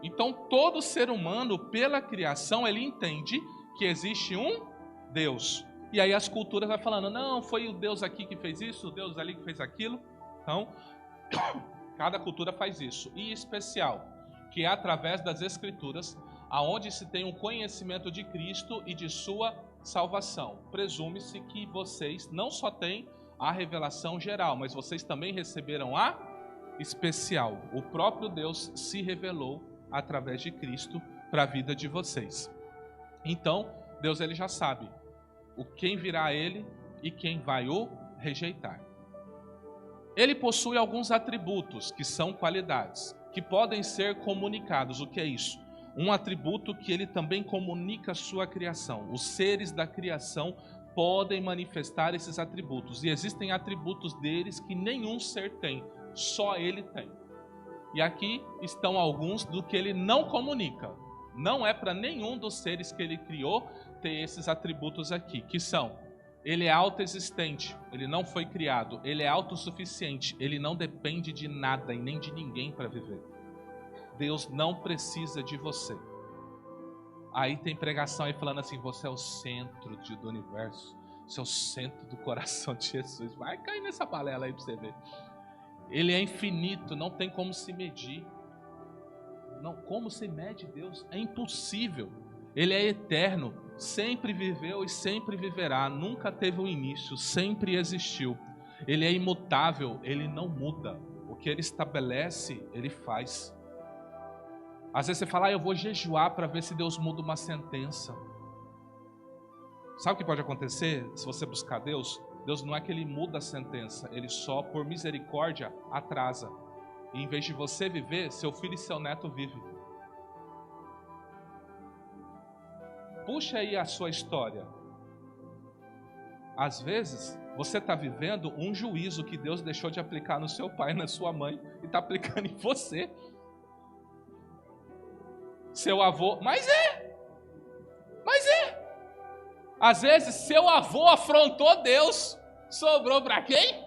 Então todo ser humano, pela criação, ele entende que existe um Deus. E aí as culturas vão falando, não, foi o Deus aqui que fez isso, o Deus ali que fez aquilo. Então, cada cultura faz isso. E especial, que é através das Escrituras, aonde se tem um conhecimento de Cristo e de sua salvação. Presume-se que vocês não só têm a revelação geral, mas vocês também receberam a especial. O próprio Deus se revelou através de Cristo para a vida de vocês. Então, Deus ele já sabe o quem virá a ele e quem vai o rejeitar. Ele possui alguns atributos que são qualidades, que podem ser comunicados. O que é isso? Um atributo que ele também comunica a sua criação. Os seres da criação podem manifestar esses atributos. E existem atributos deles que nenhum ser tem, só ele tem. E aqui estão alguns do que ele não comunica. Não é para nenhum dos seres que ele criou ter esses atributos aqui, que são: ele é autoexistente, ele não foi criado, ele é autossuficiente, ele não depende de nada e nem de ninguém para viver. Deus não precisa de você. Aí tem pregação aí falando assim, você é o centro do universo, você é o centro do coração de Jesus. Vai cair nessa balela aí pra você ver. Ele é infinito, não tem como se medir. Não, como se mede Deus? É impossível. Ele é eterno, sempre viveu e sempre viverá, nunca teve um início, sempre existiu. Ele é imutável, ele não muda. O que ele estabelece, ele faz. Às vezes você fala, eu vou jejuar para ver se Deus muda uma sentença. Sabe o que pode acontecer se você buscar Deus? Deus não é que ele muda a sentença, ele só, por misericórdia, atrasa. E em vez de você viver, seu filho e seu neto vivem. Puxa aí a sua história. Às vezes, você está vivendo um juízo que Deus deixou de aplicar no seu pai e na sua mãe e está aplicando em você. Seu avô, mas é. Às vezes, seu avô afrontou Deus, sobrou para quem?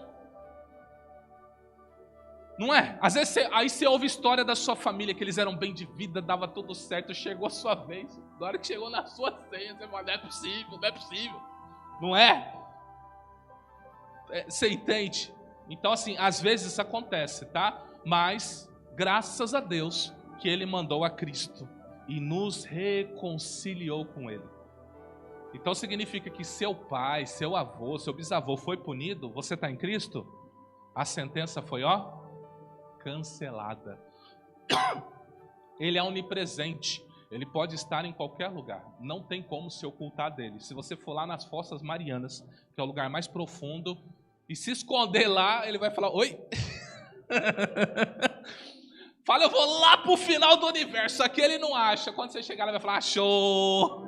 Não é? Às vezes, aí você ouve história da sua família, que eles eram bem de vida, dava tudo certo, chegou a sua vez. Na hora que chegou na sua senha, você fala, não é possível, não é possível. Não é? Você entende? Então, assim, às vezes isso acontece, tá? Mas, graças a Deus, que Ele mandou a Cristo e nos reconciliou com Ele. Então significa que seu pai, seu avô, seu bisavô foi punido, você está em Cristo? A sentença foi, cancelada. Ele é onipresente, ele pode estar em qualquer lugar, não tem como se ocultar dele. Se você for lá nas Fossas Marianas, que é o lugar mais profundo, e se esconder lá, ele vai falar, oi? Fala, eu vou lá pro final do universo, aqui ele não acha. Quando você chegar lá, ele vai falar, achou.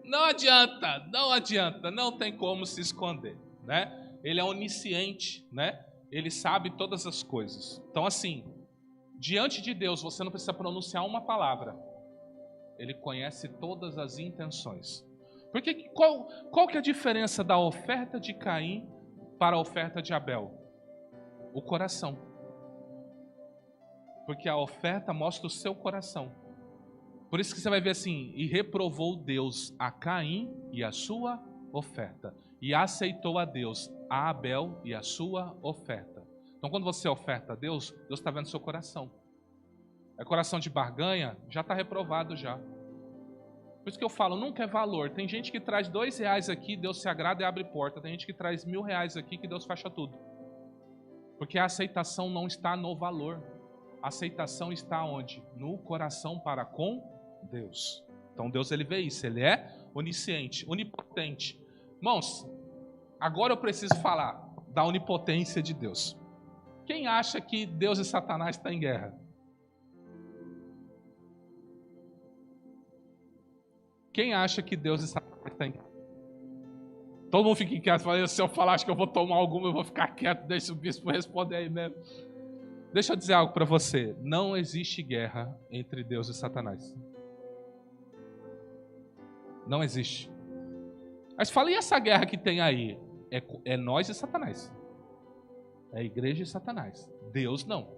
Não adianta, não tem como se esconder, né? Ele é onisciente, né? Ele sabe todas as coisas. Então, assim, diante de Deus, você não precisa pronunciar uma palavra. Ele conhece todas as intenções. Porque qual que é a diferença da oferta de Caim para a oferta de Abel? O coração. Porque a oferta mostra o seu coração. Por isso que você vai ver assim, e reprovou Deus a Caim e a sua oferta, e aceitou a Deus a Abel e a sua oferta. Então quando você oferta a Deus, Deus está vendo seu coração. É coração de barganha, já está reprovado já. Por isso que eu falo, nunca é valor. Tem gente que traz R$2 aqui, Deus se agrada e abre porta. Tem gente que traz R$1.000 aqui, que Deus fecha tudo. Porque a aceitação não está no valor. A aceitação está onde? No coração para com Deus. Então Deus, ele vê isso, ele é onisciente, onipotente. Irmãos, agora eu preciso falar da onipotência de Deus. Quem acha que Deus e Satanás estão em guerra? Quem acha que Deus e Satanás estão em guerra? Todo mundo fica quieto, fala, se eu falar, acho que eu vou tomar alguma, eu vou ficar quieto, deixa o bispo responder aí mesmo. Deixa eu dizer algo para você, não existe guerra entre Deus e Satanás. Não existe. Mas fala, e essa guerra que tem aí? É nós e Satanás. É a igreja e Satanás. Deus não.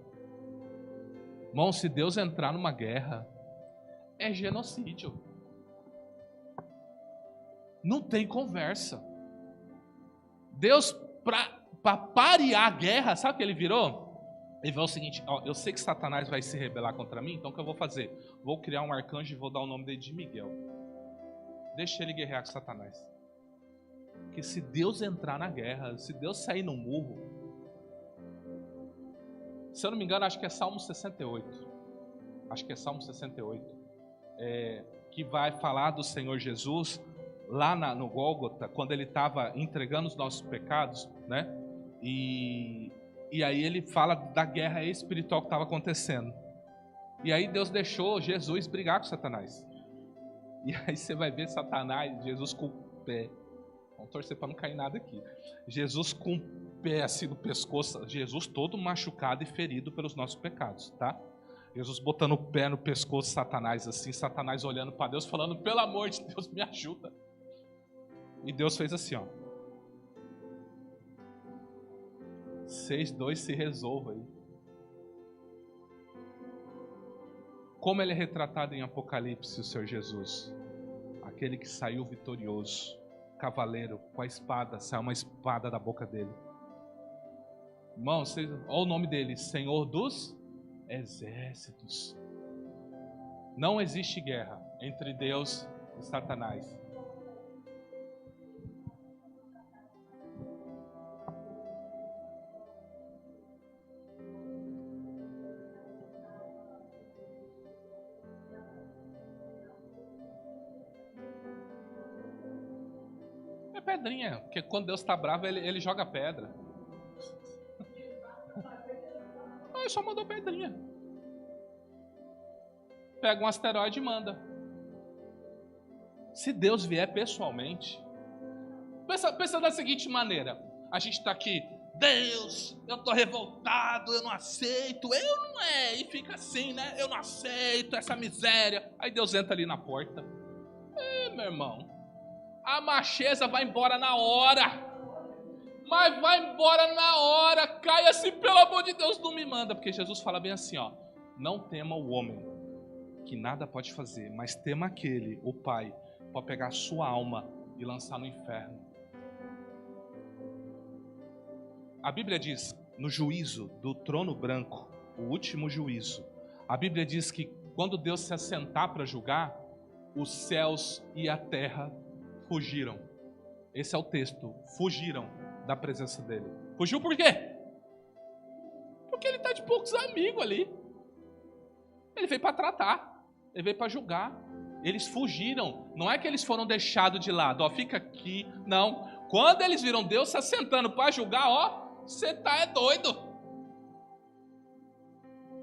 Irmão, se Deus entrar numa guerra, é genocídio. Não tem conversa. Deus, para parear a guerra, sabe o que ele virou? Ele virou o seguinte, eu sei que Satanás vai se rebelar contra mim, então o que eu vou fazer? Vou criar um arcanjo e vou dar o nome dele de Miguel. Deixa ele guerrear com Satanás. Porque se Deus entrar na guerra, se Deus sair no murro, se eu não me engano, acho que é Salmo 68. Acho que é Salmo 68. Que vai falar do Senhor Jesus lá no Gólgota, quando ele estava entregando os nossos pecados, né? E aí ele fala da guerra espiritual que estava acontecendo. E aí Deus deixou Jesus brigar com Satanás. E aí você vai ver Satanás, Jesus com o pé. Vamos torcer para não cair nada aqui. Jesus com o pé assim no pescoço. Jesus todo machucado e ferido pelos nossos pecados, tá? Jesus botando o pé no pescoço de Satanás assim. Satanás olhando para Deus falando, pelo amor de Deus, me ajuda. E Deus fez assim, ó. Vocês dois se resolvam aí. Como ele é retratado em Apocalipse, o Senhor Jesus? Aquele que saiu vitorioso, cavaleiro, com a espada, saiu uma espada da boca dele. Irmãos, olha o nome dele, Senhor dos Exércitos. Não existe guerra entre Deus e Satanás. É pedrinha, porque quando Deus está bravo, ele joga pedra. Ele só mandou pedrinha. Pega um asteroide e manda. Se Deus vier pessoalmente, pensa da seguinte maneira: a gente está aqui, Deus, eu estou revoltado, eu não aceito, e fica assim, né? Eu não aceito essa miséria. Aí Deus entra ali na porta. Meu irmão, a macheza vai embora na hora. Mas vai embora na hora. Cai assim, pelo amor de Deus, não me manda. Porque Jesus fala bem assim, ó: não tema o homem, que nada pode fazer, mas tema aquele, o Pai, pode pegar a sua alma e lançar no inferno. A Bíblia diz, no juízo do trono branco, o último juízo, a Bíblia diz que quando Deus se assentar para julgar, os céus e a terra fugiram. Esse é o texto, fugiram da presença dele. Fugiu por quê? Porque ele está de poucos amigos ali. Ele veio para tratar, ele veio para julgar. Eles fugiram, não é que eles foram deixados de lado, ó, fica aqui, não. Quando eles viram Deus se assentando para julgar, ó, você tá doido.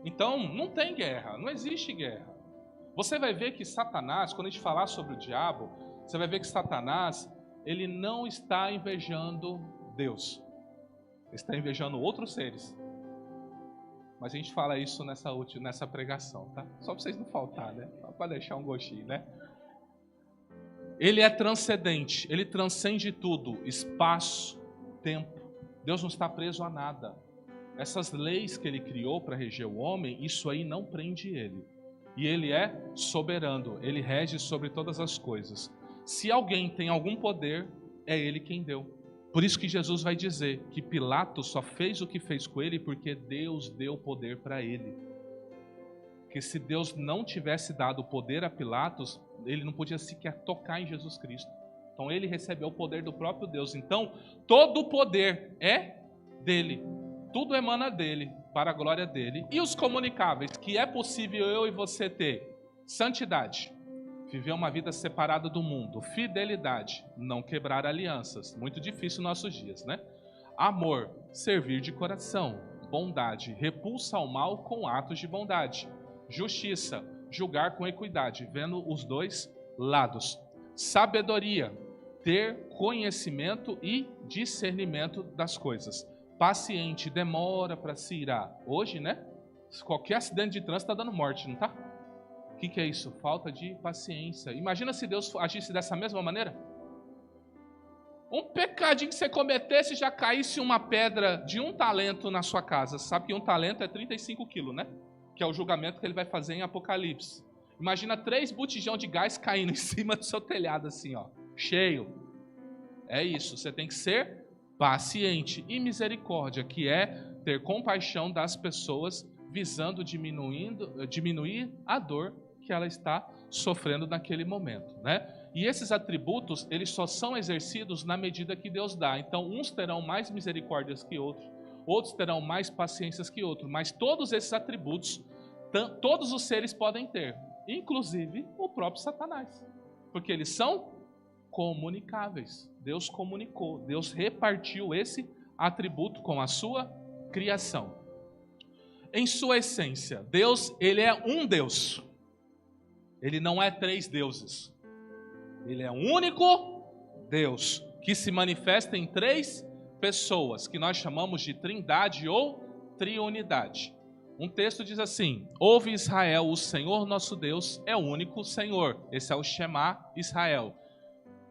Então, não tem guerra, não existe guerra. Você vai ver que Satanás, quando a gente falar sobre o diabo, você vai ver que Satanás, ele não está invejando Deus. Ele está invejando outros seres. Mas a gente fala isso nessa pregação, tá? Só para vocês não faltarem, né? Só para deixar um gostinho, né? Ele é transcendente, ele transcende tudo, espaço, tempo. Deus não está preso a nada. Essas leis que ele criou para reger o homem, isso aí não prende ele. E ele é soberano, ele rege sobre todas as coisas. Se alguém tem algum poder, é ele quem deu. Por isso que Jesus vai dizer que Pilatos só fez o que fez com ele porque Deus deu poder para ele. Porque se Deus não tivesse dado o poder a Pilatos, ele não podia sequer tocar em Jesus Cristo. Então ele recebeu o poder do próprio Deus. Então todo o poder é dele. Tudo emana dele, para a glória dele. E os comunicáveis, que é possível eu e você ter: santidade, viver uma vida separada do mundo; fidelidade, não quebrar alianças, muito difícil nos nossos dias, né? Amor, servir de coração; bondade, repulsa ao mal com atos de bondade; justiça, julgar com equidade, vendo os dois lados; sabedoria, ter conhecimento e discernimento das coisas; paciente, demora para se irar. Hoje, né? Qualquer acidente de trânsito está dando morte, não está? O que é isso? Falta de paciência. Imagina se Deus agisse dessa mesma maneira. Um pecadinho que você cometesse, já caísse uma pedra de 1 talento na sua casa. Você sabe que 1 talento é 35 quilos, né? Que é o julgamento que ele vai fazer em Apocalipse. Imagina 3 botijão de gás caindo em cima do seu telhado assim, ó, cheio. É isso, você tem que ser paciente. E misericórdia, que é ter compaixão das pessoas, visando diminuir a dor que ela está sofrendo naquele momento, né? E esses atributos, eles só são exercidos na medida que Deus dá. Então, uns terão mais misericórdias que outros, outros terão mais paciências que outros, mas todos esses atributos, todos os seres podem ter, inclusive o próprio Satanás, porque eles são comunicáveis. Deus comunicou, Deus repartiu esse atributo com a sua criação. Em sua essência, Deus, ele é um Deus. Ele não é 3 deuses. Ele é um único Deus, que se manifesta em 3 pessoas, que nós chamamos de trindade ou triunidade. Um texto diz assim: ouve Israel, o Senhor nosso Deus é o único Senhor. Esse é o Shema Israel.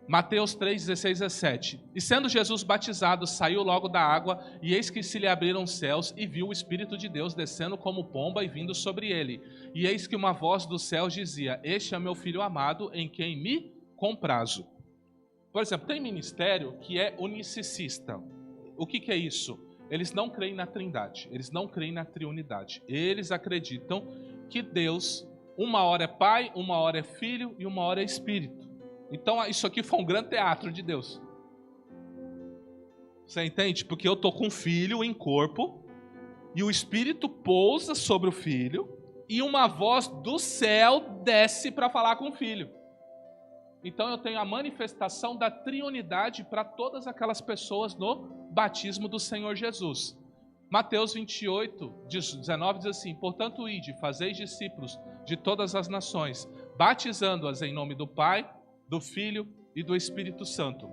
Mateus 3, 16 a 17. E sendo Jesus batizado, saiu logo da água, e eis que se lhe abriram os céus, e viu o Espírito de Deus descendo como pomba e vindo sobre ele. E eis que uma voz dos céus dizia: Este é meu filho amado, em quem me comprazo. Por exemplo, tem ministério que é unicicista. O que é isso? Eles não creem na trindade, eles não creem na triunidade. Eles acreditam que Deus, uma hora é Pai, uma hora é Filho e uma hora é Espírito. Então isso aqui foi um grande teatro de Deus. Você entende? Porque eu estou com o Filho em corpo, e o Espírito pousa sobre o Filho, e uma voz do céu desce para falar com o Filho. Então eu tenho a manifestação da triunidade para todas aquelas pessoas no batismo do Senhor Jesus. Mateus 28, 19 diz assim: Portanto, ide, fazeis discípulos de todas as nações, batizando-as em nome do Pai, do Filho e do Espírito Santo.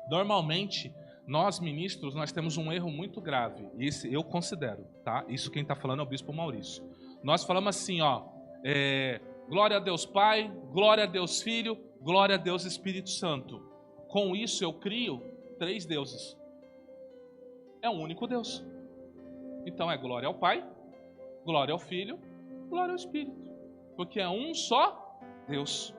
Normalmente, nós ministros, nós temos um erro muito grave. Esse eu considero, tá? Isso quem está falando é o Bispo Maurício. Nós falamos assim, glória a Deus Pai, glória a Deus Filho, glória a Deus Espírito Santo. Com isso eu crio 3 deuses. É um único Deus. Então é glória ao Pai, glória ao Filho, glória ao Espírito. Porque é um só Deus.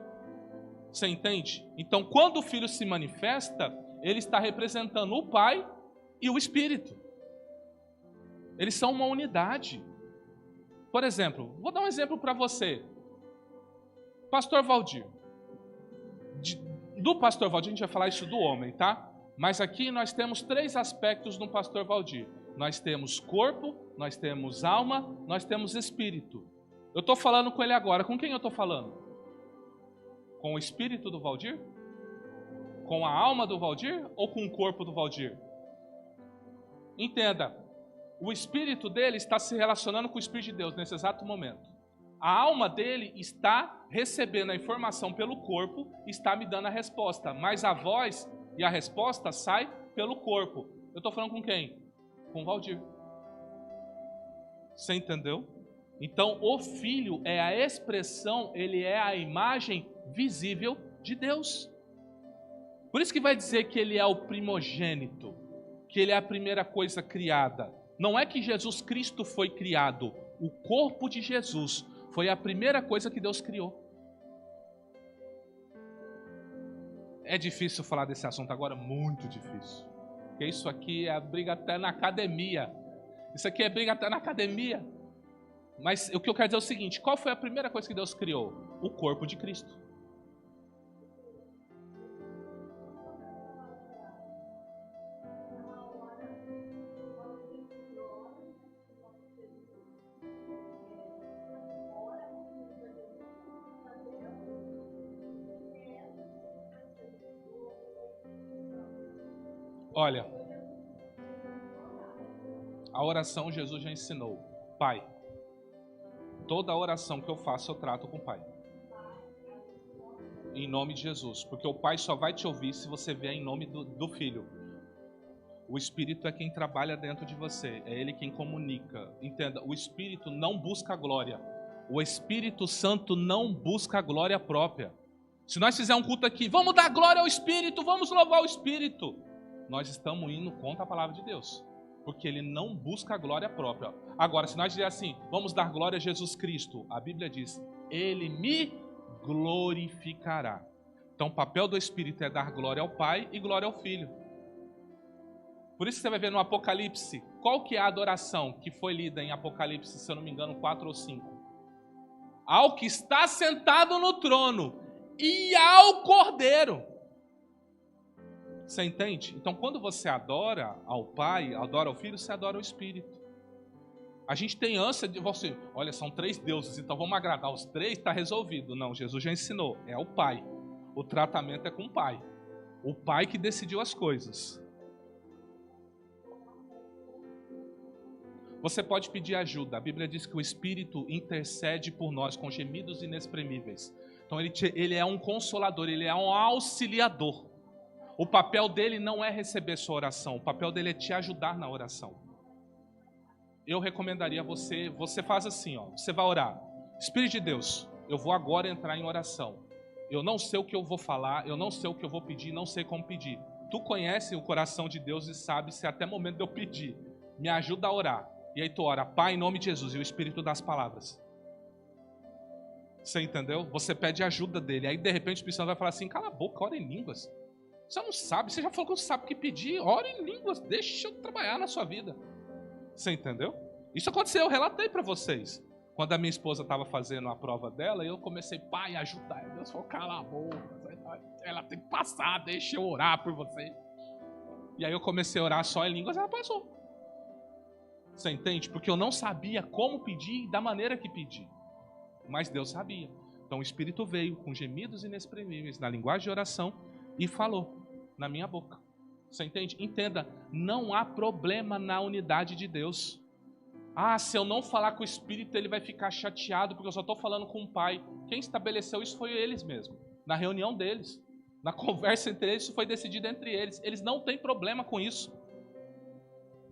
Você entende? Então quando o Filho se manifesta, ele está representando o Pai e o Espírito. Eles são uma unidade. Por exemplo, vou dar um exemplo para você. Pastor Valdir. Do Pastor Valdir, a gente vai falar isso do homem, tá? Mas aqui nós temos 3 aspectos no Pastor Valdir. Nós temos corpo, nós temos alma, nós temos espírito. Eu estou falando com ele agora. Com quem eu estou falando? Com o espírito do Valdir? Com a alma do Valdir? Ou com o corpo do Valdir? Entenda, o espírito dele está se relacionando com o Espírito de Deus nesse exato momento. A alma dele está recebendo a informação pelo corpo, está me dando a resposta, mas a voz e a resposta sai pelo corpo. Eu estou falando com quem? Com o Valdir. Você entendeu? Então o Filho é a expressão, ele é a imagem visível de Deus. Por isso que vai dizer que ele é o primogênito, que ele é a primeira coisa criada. Não é que Jesus Cristo foi criado, o corpo de Jesus foi a primeira coisa que Deus criou. É difícil falar desse assunto agora, muito difícil. Porque isso aqui é briga até na academia. Isso aqui é briga até na academia. Mas o que eu quero dizer é o seguinte: qual foi a primeira coisa que Deus criou? O corpo de Cristo. Olha, a oração Jesus já ensinou. Pai, toda a oração que eu faço eu trato com o Pai. Em nome de Jesus. Porque o Pai só vai te ouvir se você vier em nome do Filho. O Espírito é quem trabalha dentro de você. É Ele quem comunica. Entenda, o Espírito não busca glória. O Espírito Santo não busca glória própria. Se nós fizermos um culto aqui, vamos dar glória ao Espírito, vamos louvar o Espírito, nós estamos indo contra a palavra de Deus, porque ele não busca a glória própria. Agora, se nós dizermos assim, vamos dar glória a Jesus Cristo, a Bíblia diz, ele me glorificará. Então o papel do Espírito é dar glória ao Pai e glória ao Filho. Por isso que você vai ver no Apocalipse, qual que é a adoração que foi lida em Apocalipse, se eu não me engano, 4 ou 5? Ao que está sentado no trono e ao Cordeiro. Você entende? Então, quando você adora ao Pai, adora ao Filho, você adora o Espírito. A gente tem ânsia de você, olha, são 3 deuses, então vamos agradar os 3, está resolvido. Não, Jesus já ensinou, é o Pai. O tratamento é com o Pai. O Pai que decidiu as coisas. Você pode pedir ajuda. A Bíblia diz que o Espírito intercede por nós com gemidos inexprimíveis. Então, ele é um consolador, ele é um auxiliador. O papel dele não é receber sua oração, o papel dele é te ajudar na oração. Eu recomendaria você faz assim, ó, você vai orar. Espírito de Deus, eu vou agora entrar em oração. Eu não sei o que eu vou falar, eu não sei o que eu vou pedir, não sei como pedir. Tu conhece o coração de Deus e sabe se até o momento de eu pedir. Me ajuda a orar. E aí tu ora, Pai, em nome de Jesus, e o Espírito das palavras. Você entendeu? Você pede ajuda dele. Aí de repente o Espírito Santo vai falar assim, cala a boca, ora em línguas. Você não sabe, você já falou que não sabe o que pedir, ora em línguas, deixa eu trabalhar na sua vida. Você entendeu? Isso aconteceu, eu relatei para vocês. Quando a minha esposa estava fazendo a prova dela, eu comecei, pai, ajudar ela. Deus falou, cala a boca, ela tem que passar, deixa eu orar por você. E aí eu comecei a orar só em línguas e ela passou. Você entende? Porque eu não sabia como pedir e da maneira que pedir. Mas Deus sabia. Então o Espírito veio com gemidos inexprimíveis na linguagem de oração e falou na minha boca. Você entende? Entenda, não há problema na unidade de Deus. Ah, se eu não falar com o Espírito, ele vai ficar chateado porque eu só estou falando com o Pai. Quem estabeleceu isso foi eles mesmos, na reunião deles. Na conversa entre eles, isso foi decidido entre eles. Eles não têm problema com isso.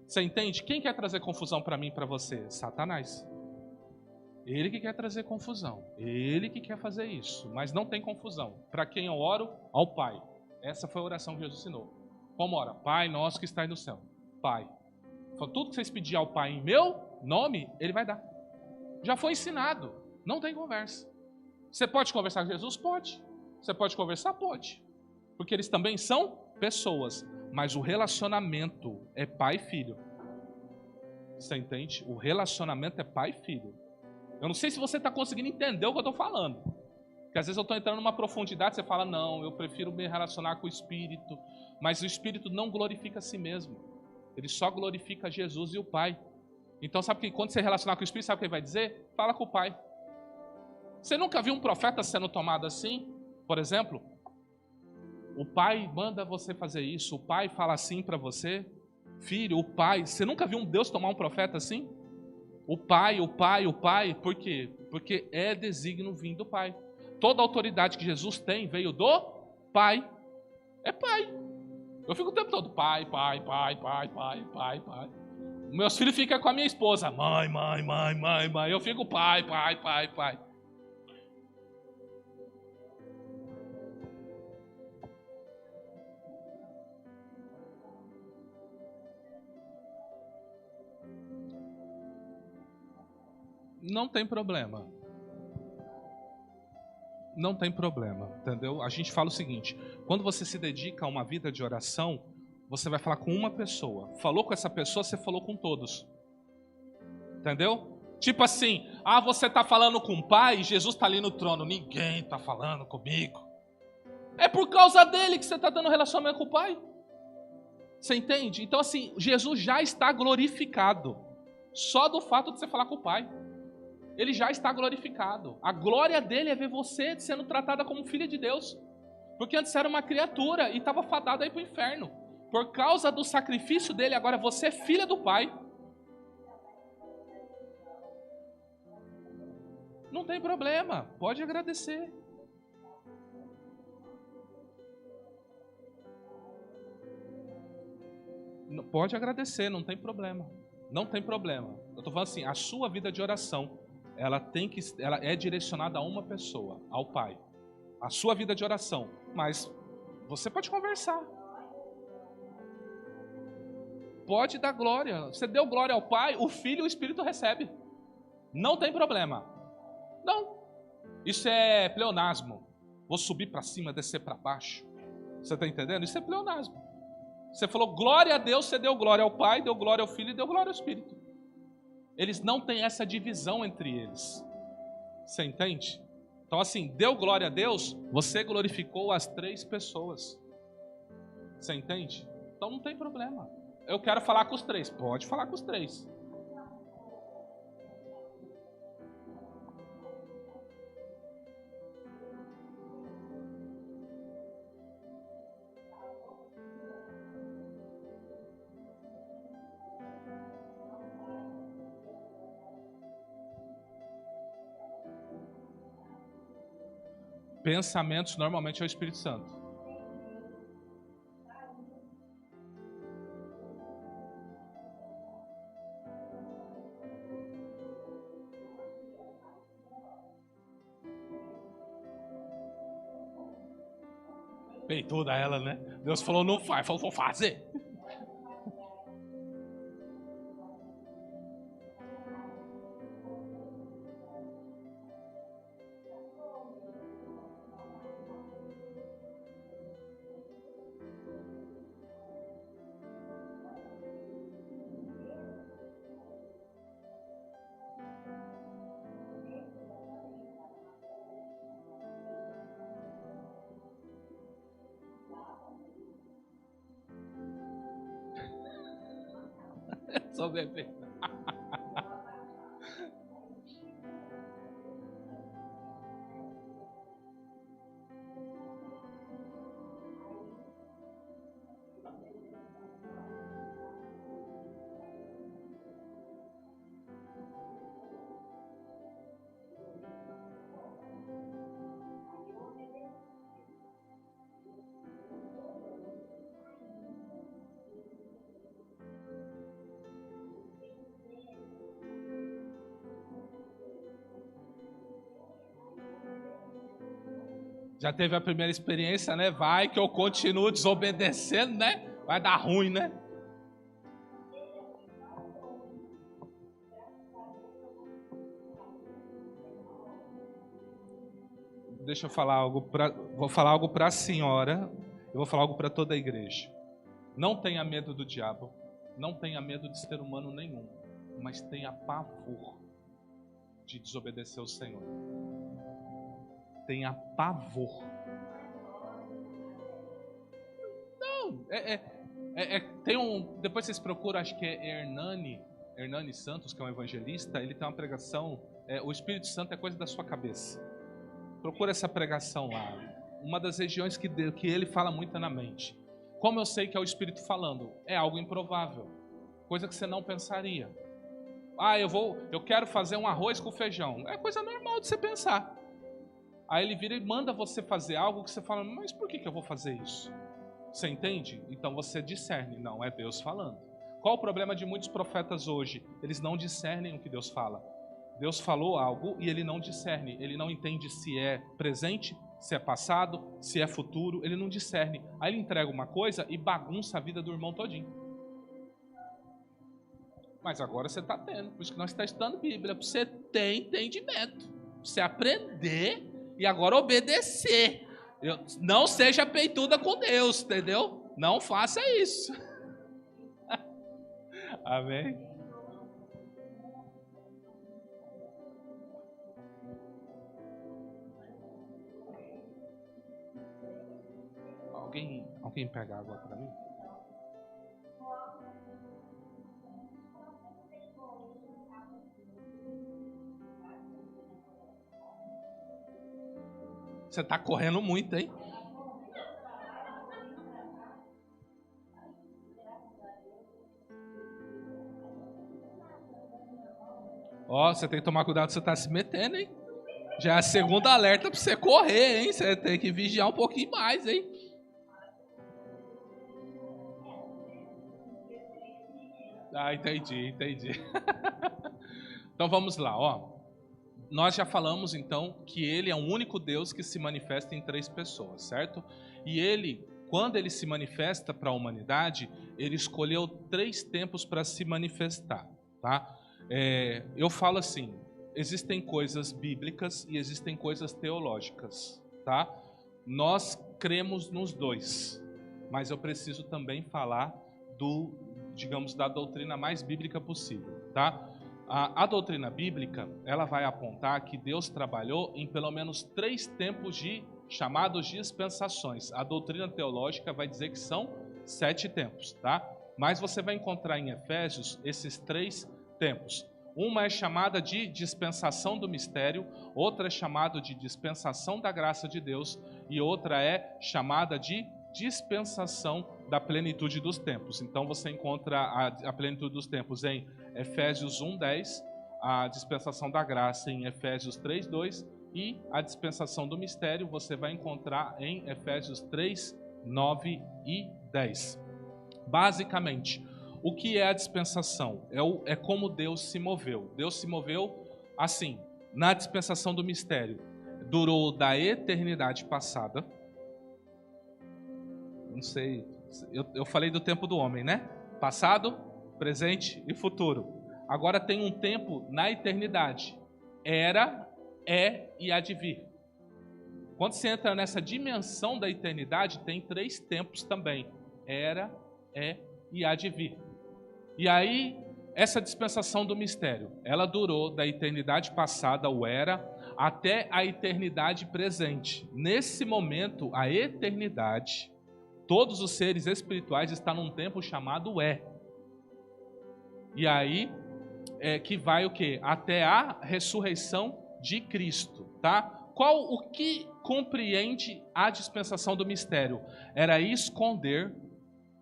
Você entende? Quem quer trazer confusão para mim e para você? Satanás. Ele que quer trazer confusão. Ele que quer fazer isso. Mas não tem confusão. Para quem eu oro? Ao Pai. Essa foi a oração que Jesus ensinou. Como ora? Pai nosso que está no céu. Pai. Tudo que vocês pedirem ao Pai em meu nome, Ele vai dar. Já foi ensinado. Não tem conversa. Você pode conversar com Jesus? Pode. Você pode conversar? Pode. Porque eles também são pessoas. Mas o relacionamento é pai e filho. Você entende? O relacionamento é pai e filho. Eu não sei se você está conseguindo entender o que eu estou falando. Porque às vezes eu estou entrando numa profundidade, você fala, não, eu prefiro me relacionar com o Espírito. Mas o Espírito não glorifica a si mesmo. Ele só glorifica Jesus e o Pai. Então sabe que quando você relacionar com o Espírito, sabe o que ele vai dizer? Fala com o Pai. Você nunca viu um profeta sendo tomado assim? Por exemplo, o Pai manda você fazer isso, o Pai fala assim para você. Filho, o Pai, você nunca viu um Deus tomar um profeta assim? O Pai, o Pai, o Pai, por quê? Porque é desígnio vindo do Pai. Toda a autoridade que Jesus tem veio do Pai. É Pai. Eu fico o tempo todo, pai, pai, pai, pai, pai, pai, pai. Meus filhos ficam com a minha esposa, mãe, mãe, mãe, mãe, mãe. Eu fico pai, pai, pai, pai. Não tem problema. Não tem problema, entendeu? A gente fala o seguinte, quando você se dedica a uma vida de oração, você vai falar com uma pessoa. Falou com essa pessoa, você falou com todos. Entendeu? Tipo assim, você está falando com o Pai e Jesus está ali no trono. Ninguém está falando comigo. É por causa dele que você está dando relacionamento com o Pai. Você entende? Então assim, Jesus já está glorificado. Só do fato de você falar com o Pai. Ele já está glorificado. A glória dele é ver você sendo tratada como filha de Deus. Porque antes era uma criatura e estava fadada aí para o inferno. Por causa do sacrifício dele, agora você é filha do Pai. Não tem problema, pode agradecer. Pode agradecer, não tem problema. Não tem problema. Eu estou falando assim, a sua vida de oração, ela é direcionada a uma pessoa, ao Pai. A sua vida de oração, mas você pode conversar. Pode dar glória. Você deu glória ao Pai, o Filho e o Espírito recebe. Não tem problema. Não. Isso é pleonasmo. Vou subir para cima, descer para baixo. Você está entendendo? Isso é pleonasmo. Você falou glória a Deus, você deu glória ao Pai, deu glória ao Filho e deu glória ao Espírito. Eles não têm essa divisão entre eles. Você entende? Então assim, deu glória a Deus, você glorificou as três pessoas. Você entende? Então não tem problema. Eu quero falar com os três. Pode falar com os três. Pensamentos normalmente é o Espírito Santo. peituda ela, né? Deus falou, não faz. Falou, vou fazer. Sou bebê. Já teve a primeira experiência, né? Vai que eu continuo desobedecendo, né? Vai dar ruim, né? Deixa eu falar algo vou falar algo para a senhora, eu vou falar algo para toda a igreja. Não tenha medo do diabo, não tenha medo de ser humano nenhum, mas tenha pavor de desobedecer ao Senhor. Tenha pavor. Não, tem depois vocês procuram, acho que é Hernani Santos, que é um evangelista, ele tem uma pregação, o Espírito Santo é coisa da sua cabeça. Procura essa pregação lá. Uma das regiões que ele fala muito é na mente. Como eu sei que é o Espírito falando? É algo improvável, coisa que você não pensaria. Eu quero fazer um arroz com feijão. É coisa normal de você pensar. Aí ele vira e manda você fazer algo que você fala, mas por que eu vou fazer isso? Você entende? Então você discerne, não é Deus falando. Qual o problema de muitos profetas hoje? Eles não discernem o que Deus fala. Deus falou algo e ele não discerne, ele não entende se é presente, se é passado, se é futuro, ele não discerne. Aí ele entrega uma coisa e bagunça a vida do irmão todinho. Mas agora você está tendo, por isso que nós estamos estudando Bíblia, para você ter entendimento, para você aprender e agora obedecer. Não seja peituda com Deus, entendeu? Não faça isso. Amém? Alguém pega água para mim? Você está correndo muito, hein? Você tem que tomar cuidado, você está se metendo, hein? Já é a segunda alerta para você correr, hein? Você tem que vigiar um pouquinho mais, hein? Entendi. Então vamos lá, Nós já falamos então que ele é o único Deus que se manifesta em 3 pessoas, certo? E ele, quando ele se manifesta para a humanidade, ele escolheu 3 tempos para se manifestar, tá? Eu falo assim, existem coisas bíblicas e existem coisas teológicas, tá? Nós cremos nos 2, mas eu preciso também falar da doutrina mais bíblica possível, tá? A doutrina bíblica, ela vai apontar que Deus trabalhou em pelo menos 3 tempos chamados dispensações. A doutrina teológica vai dizer que são 7 tempos, tá? Mas você vai encontrar em Efésios esses 3 tempos. Uma é chamada de dispensação do mistério, outra é chamada de dispensação da graça de Deus e outra é chamada de dispensação da plenitude dos tempos. Então você encontra a plenitude dos tempos em Efésios 1:10, a dispensação da graça em Efésios 3:2 e a dispensação do mistério você vai encontrar em Efésios 3:9 e 10. Basicamente, o que é a dispensação? É como Deus se moveu. Deus se moveu assim, na dispensação do mistério. Durou da eternidade passada não sei, eu falei do tempo do homem, né? Passado, presente e futuro. Agora tem um tempo na eternidade. Era, é e há de vir. Quando você entra nessa dimensão da eternidade, tem 3 tempos também. Era, é e há de vir. E aí, essa dispensação do mistério, ela durou da eternidade passada, o era, até a eternidade presente. Nesse momento, a eternidade, todos os seres espirituais estão num tempo chamado é. E aí, que vai o quê? Até a ressurreição de Cristo, tá? O que compreende a dispensação do mistério? Era esconder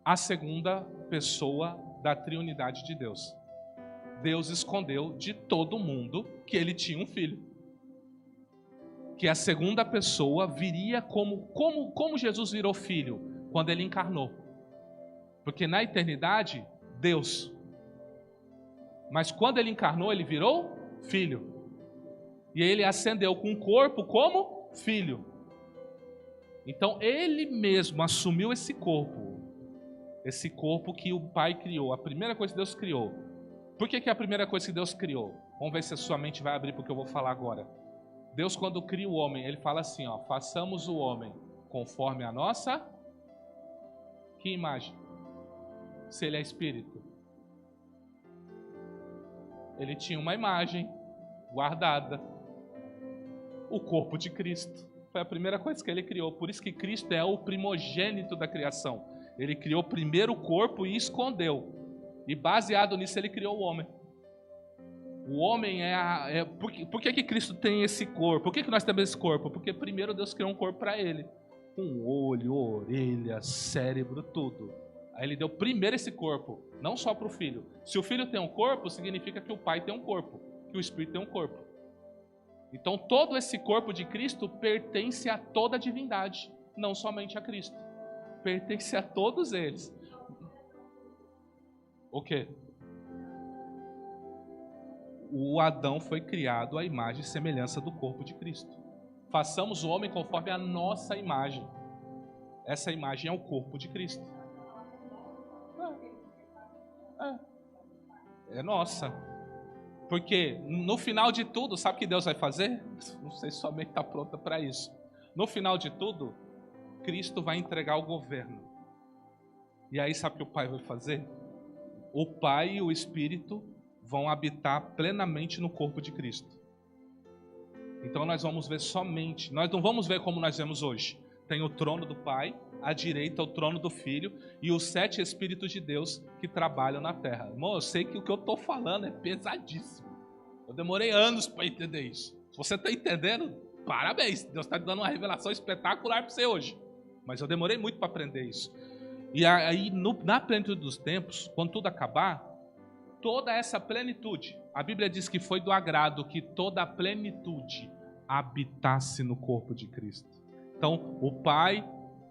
a segunda pessoa da triunidade de Deus. Deus escondeu de todo mundo que ele tinha um filho. Que a segunda pessoa viria como Jesus virou filho? Quando ele encarnou. Porque na eternidade, Deus. Mas quando ele encarnou, ele virou filho. E ele ascendeu com o corpo como filho. Então ele mesmo assumiu esse corpo. Esse corpo que o Pai criou. A primeira coisa que Deus criou. Por que é a primeira coisa que Deus criou? Vamos ver se a sua mente vai abrir porque eu vou falar agora. Deus, quando cria o homem, ele fala assim, ó, façamos o homem conforme a nossa... Que imagem? Se ele é espírito. Ele tinha uma imagem guardada. O corpo de Cristo. Foi a primeira coisa que ele criou. Por isso que Cristo é o primogênito da criação. Ele criou primeiro o corpo e escondeu. E baseado nisso ele criou o homem. O homem Por que Cristo tem esse corpo? Por que nós temos esse corpo? Porque primeiro Deus criou um corpo para ele. Com olho, orelha, cérebro, tudo. Aí ele deu primeiro esse corpo. Não só para o filho. Se o filho tem um corpo, significa que o pai tem um corpo. Que o Espírito tem um corpo. Então todo esse corpo de Cristo pertence a toda a divindade. Não somente a Cristo. Pertence a todos eles. O quê? O Adão foi criado à imagem e semelhança do corpo de Cristo. Façamos o homem conforme a nossa imagem. Essa imagem é o corpo de Cristo. É nossa. Porque no final de tudo, sabe o que Deus vai fazer? Não sei se sua mente está pronta para isso. No final de tudo, Cristo vai entregar o governo. E aí sabe o que o Pai vai fazer? O Pai e o Espírito vão habitar plenamente no corpo de Cristo. Então nós vamos ver somente, nós não vamos ver como nós vemos hoje. Tem o trono do Pai, à direita o trono do Filho e os 7 Espíritos de Deus que trabalham na terra. Irmão, eu sei que o que eu estou falando é pesadíssimo. Eu demorei anos para entender isso. Se você está entendendo, parabéns. Deus está dando uma revelação espetacular para você hoje. Mas eu demorei muito para aprender isso. E aí, na plenitude dos tempos, quando tudo acabar, toda essa plenitude, a Bíblia diz que foi do agrado que toda a plenitude habitasse no corpo de Cristo. Então, o Pai,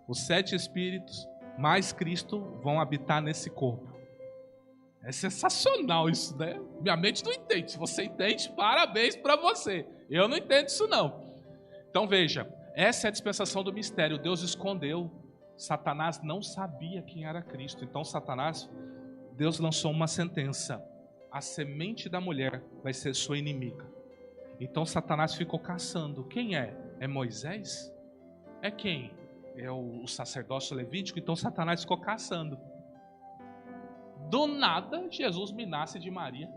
os 7 Espíritos, mais Cristo vão habitar nesse corpo. É sensacional isso, né? Minha mente não entende. Se você entende, parabéns para você. Eu não entendo isso não. Então veja, essa é a dispensação do mistério. Deus escondeu. Satanás não sabia quem era Cristo. Então Deus lançou uma sentença. A semente da mulher vai ser sua inimiga. Então Satanás ficou caçando. Quem é? É Moisés? É quem? É o sacerdócio levítico. Então Satanás ficou caçando. Do nada, Jesus me nasce de Maria.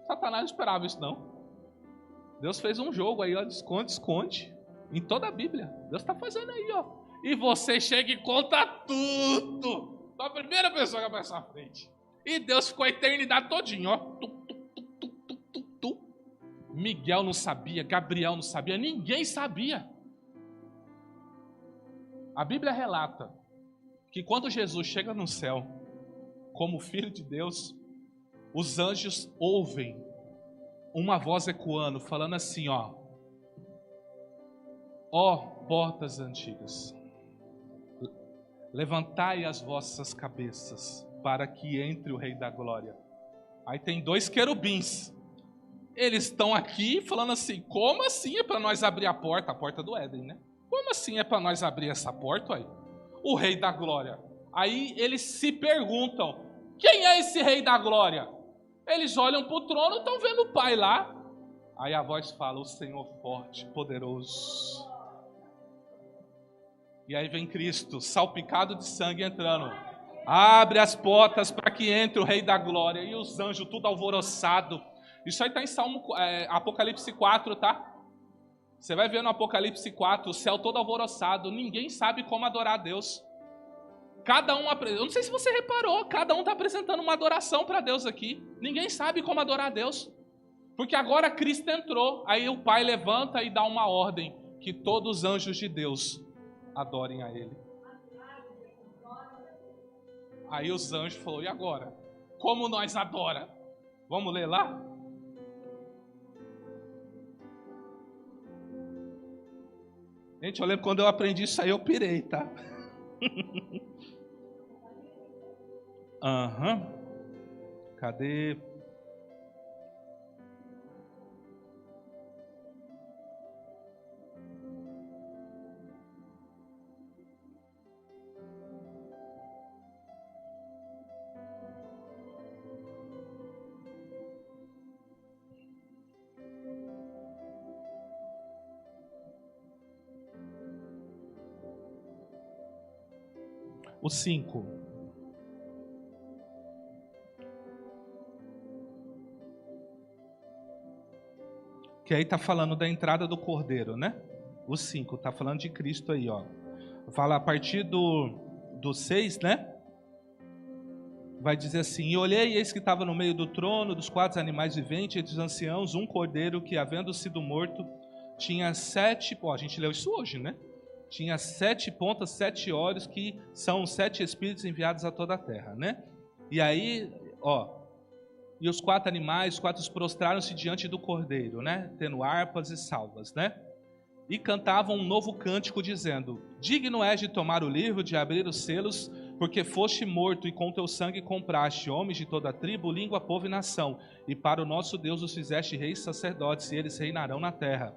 Satanás não esperava isso não. Deus fez um jogo aí, ó, esconde. Em toda a Bíblia. Deus está fazendo aí, ó. E você chega e conta tudo. A primeira pessoa que aparece na frente. E Deus ficou a eternidade todinha, ó. Miguel não sabia, Gabriel não sabia, ninguém sabia. A Bíblia relata que quando Jesus chega no céu, como Filho de Deus, os anjos ouvem uma voz ecoando, falando assim, ó portas antigas, levantai as vossas cabeças, para que entre o Rei da Glória. Aí tem 2 querubins, eles estão aqui falando assim, como assim é para nós abrir a porta do Éden, né? Como assim é para nós abrir essa porta aí? o Rei da Glória. Aí eles se perguntam, quem é esse Rei da Glória? Eles olham para o trono e estão vendo o Pai lá. Aí a voz fala, o Senhor forte, poderoso. E aí vem Cristo, salpicado de sangue, entrando. Abre as portas para que entre o Rei da Glória. E os anjos tudo alvoroçado. Isso aí está em Apocalipse 4, tá? Você vai ver no Apocalipse 4, o céu todo alvoroçado. Ninguém sabe como adorar a Deus. Cada um, eu não sei se você reparou, cada um está apresentando uma adoração para Deus aqui. Ninguém sabe como adorar a Deus. Porque agora Cristo entrou. Aí o Pai levanta e dá uma ordem. Que todos os anjos de Deus adorem a Ele. Aí os anjos falaram, e agora? Como nós adora? Vamos ler lá? Gente, eu lembro quando eu aprendi isso aí, eu pirei, tá? Aham. Cadê? O 5. Que aí está falando da entrada do Cordeiro, né? O 5, está falando de Cristo aí, ó. Fala a partir do 6, né? Vai dizer assim, e olhei, e eis que estava no meio do trono, dos 4 animais viventes, entre os anciãos, um cordeiro que, havendo sido morto, tinha 7... Pô, a gente leu isso hoje, né? Tinha 7 pontas, 7 olhos, que são 7 espíritos enviados a toda a terra, né? E aí, ó, e os 4 animais, os 4 prostraram-se diante do cordeiro, né? Tendo harpas e salvas, né? E cantavam um novo cântico, dizendo, digno és de tomar o livro, de abrir os selos, porque foste morto e com teu sangue compraste homens de toda tribo, língua, povo e nação, e para o nosso Deus os fizeste reis e sacerdotes, e eles reinarão na terra.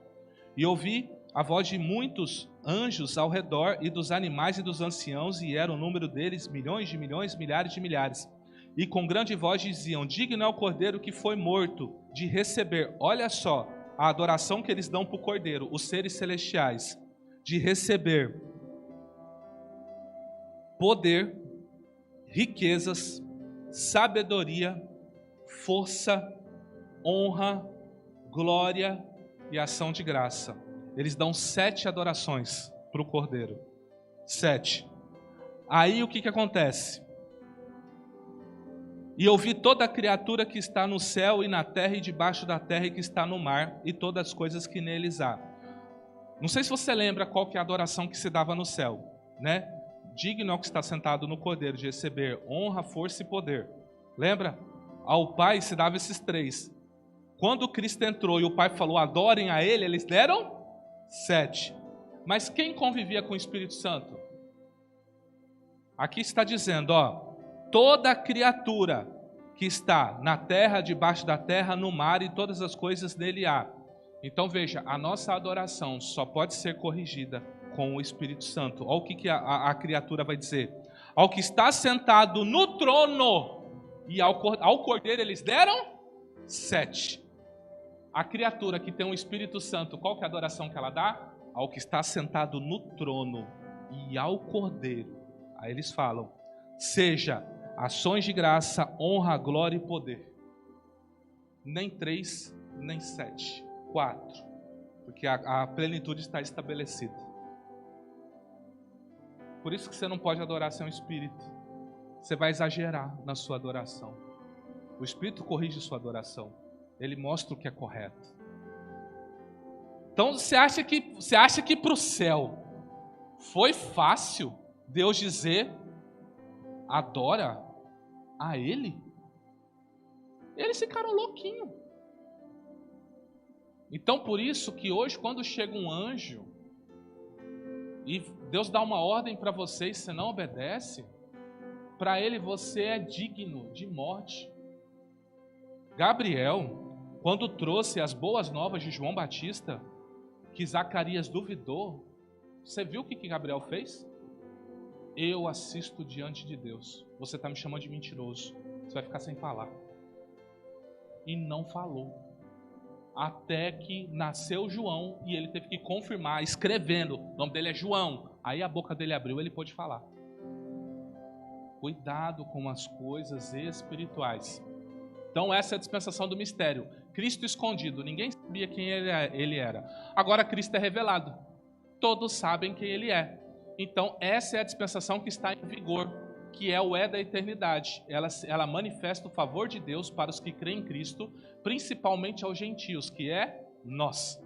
E ouvi a voz de muitos anjos ao redor, e dos animais e dos anciãos, e era o número deles milhões de milhões, milhares de milhares. E com grande voz diziam, digno é o cordeiro que foi morto, de receber, olha só, a adoração que eles dão para o cordeiro, os seres celestiais, de receber poder, riquezas, sabedoria, força, honra, glória e ação de graça. Eles dão 7 adorações para o Cordeiro. 7. Aí o que acontece? E eu vi toda a criatura que está no céu e na terra e debaixo da terra e que está no mar e todas as coisas que neles há. Não sei se você lembra qual que é a adoração que se dava no céu, né? Digno é o que está sentado no Cordeiro de receber honra, força e poder. Lembra? Ao Pai se dava esses 3. Quando Cristo entrou e o Pai falou, adorem a Ele, eles deram 7. Mas quem convivia com o Espírito Santo? Aqui está dizendo, ó, toda criatura que está na terra, debaixo da terra, no mar e todas as coisas nele há. Então veja, a nossa adoração só pode ser corrigida com o Espírito Santo. Olha o que a criatura vai dizer. Ao que está sentado no trono e ao Cordeiro eles deram 7. A criatura que tem o Espírito Santo, qual que é a adoração que ela dá? Ao que está sentado no trono e ao Cordeiro. Aí eles falam, seja ações de graça, honra, glória e poder. Nem 3, nem 7, 4. Porque a plenitude está estabelecida. Por isso que você não pode adorar sem o Espírito. Você vai exagerar na sua adoração. O Espírito corrige sua adoração. Ele mostra o que é correto. Então você acha que para o céu foi fácil Deus dizer adora a Ele? Eles ficaram louquinhos. Então por isso que hoje quando chega um anjo e Deus dá uma ordem para você e você não obedece, para Ele você é digno de morte. Gabriel, quando trouxe as boas novas de João Batista, que Zacarias duvidou, você viu o que Gabriel fez? eu assisto diante de Deus. Você está me chamando de mentiroso. Você vai ficar sem falar. E não falou. Até que nasceu João e ele teve que confirmar, escrevendo. O nome dele é João. Aí a boca dele abriu, ele pôde falar. Cuidado com as coisas espirituais. Então essa é a dispensação do mistério. Cristo escondido, ninguém sabia quem ele era. Agora Cristo é revelado. Todos sabem quem ele é. Então essa é a dispensação que está em vigor, que é o da eternidade. Ela manifesta o favor de Deus para os que creem em Cristo, principalmente aos gentios, que é nós.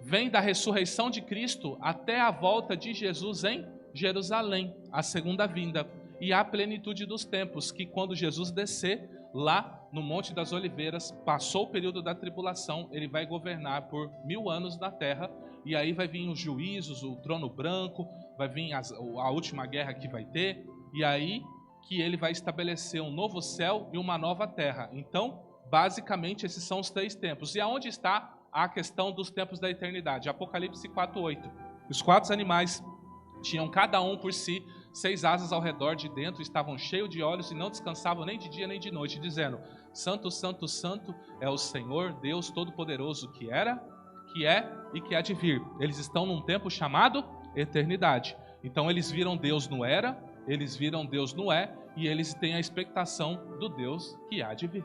Vem da ressurreição de Cristo até a volta de Jesus em Jerusalém, a segunda vinda, e a plenitude dos tempos, que quando Jesus descer lá no Monte das Oliveiras, passou o período da tribulação, ele vai governar por 1000 anos na terra, e aí vai vir os juízos, o trono branco, vai vir a última guerra que vai ter, e aí que ele vai estabelecer um novo céu e uma nova terra. Então, basicamente, esses são os 3 tempos. E aonde está a questão dos tempos da eternidade? Apocalipse 4:8. Os 4 animais tinham cada um por si 6 asas ao redor de dentro, estavam cheios de olhos e não descansavam nem de dia nem de noite, dizendo: Santo, Santo, Santo é o Senhor, Deus Todo-Poderoso, que era, que é e que há de vir. Eles estão num tempo chamado eternidade. Então eles viram Deus no era, eles viram Deus no é, e eles têm a expectação do Deus que há de vir,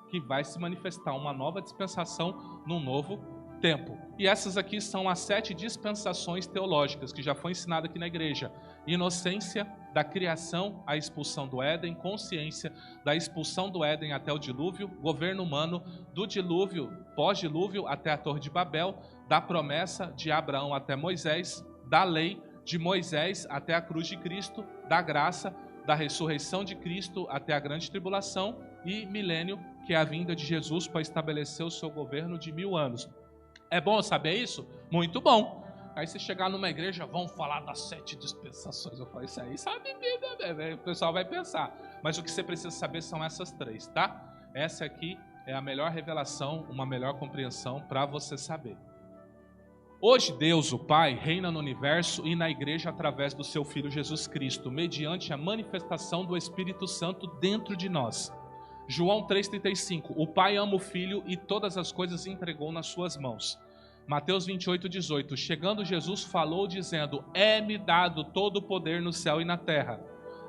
que vai se manifestar uma nova dispensação num novo tempo. E essas aqui são as 7 dispensações teológicas que já foi ensinado aqui na igreja: inocência da criação, a expulsão do Éden; consciência da expulsão do Éden até o dilúvio; governo humano do dilúvio, pós-dilúvio até a Torre de Babel; da promessa de Abraão até Moisés; da lei de Moisés até a cruz de Cristo; da graça, da ressurreição de Cristo até a grande tribulação; e milênio, que é a vinda de Jesus para estabelecer o seu governo de 1000 anos. É bom saber isso? Muito bom. Aí se chegar numa igreja, vão falar das 7 dispensações. Eu falo, isso aí sabe bem, o pessoal vai pensar. Mas o que você precisa saber são essas 3, tá? Essa aqui é a melhor revelação, uma melhor compreensão para você saber. Hoje Deus, o Pai, reina no universo e na igreja através do seu Filho Jesus Cristo, mediante a manifestação do Espírito Santo dentro de nós. João 3,35, o Pai ama o Filho e todas as coisas entregou nas suas mãos. Mateus 28,18, chegando Jesus falou dizendo: é-me dado todo o poder no céu e na terra.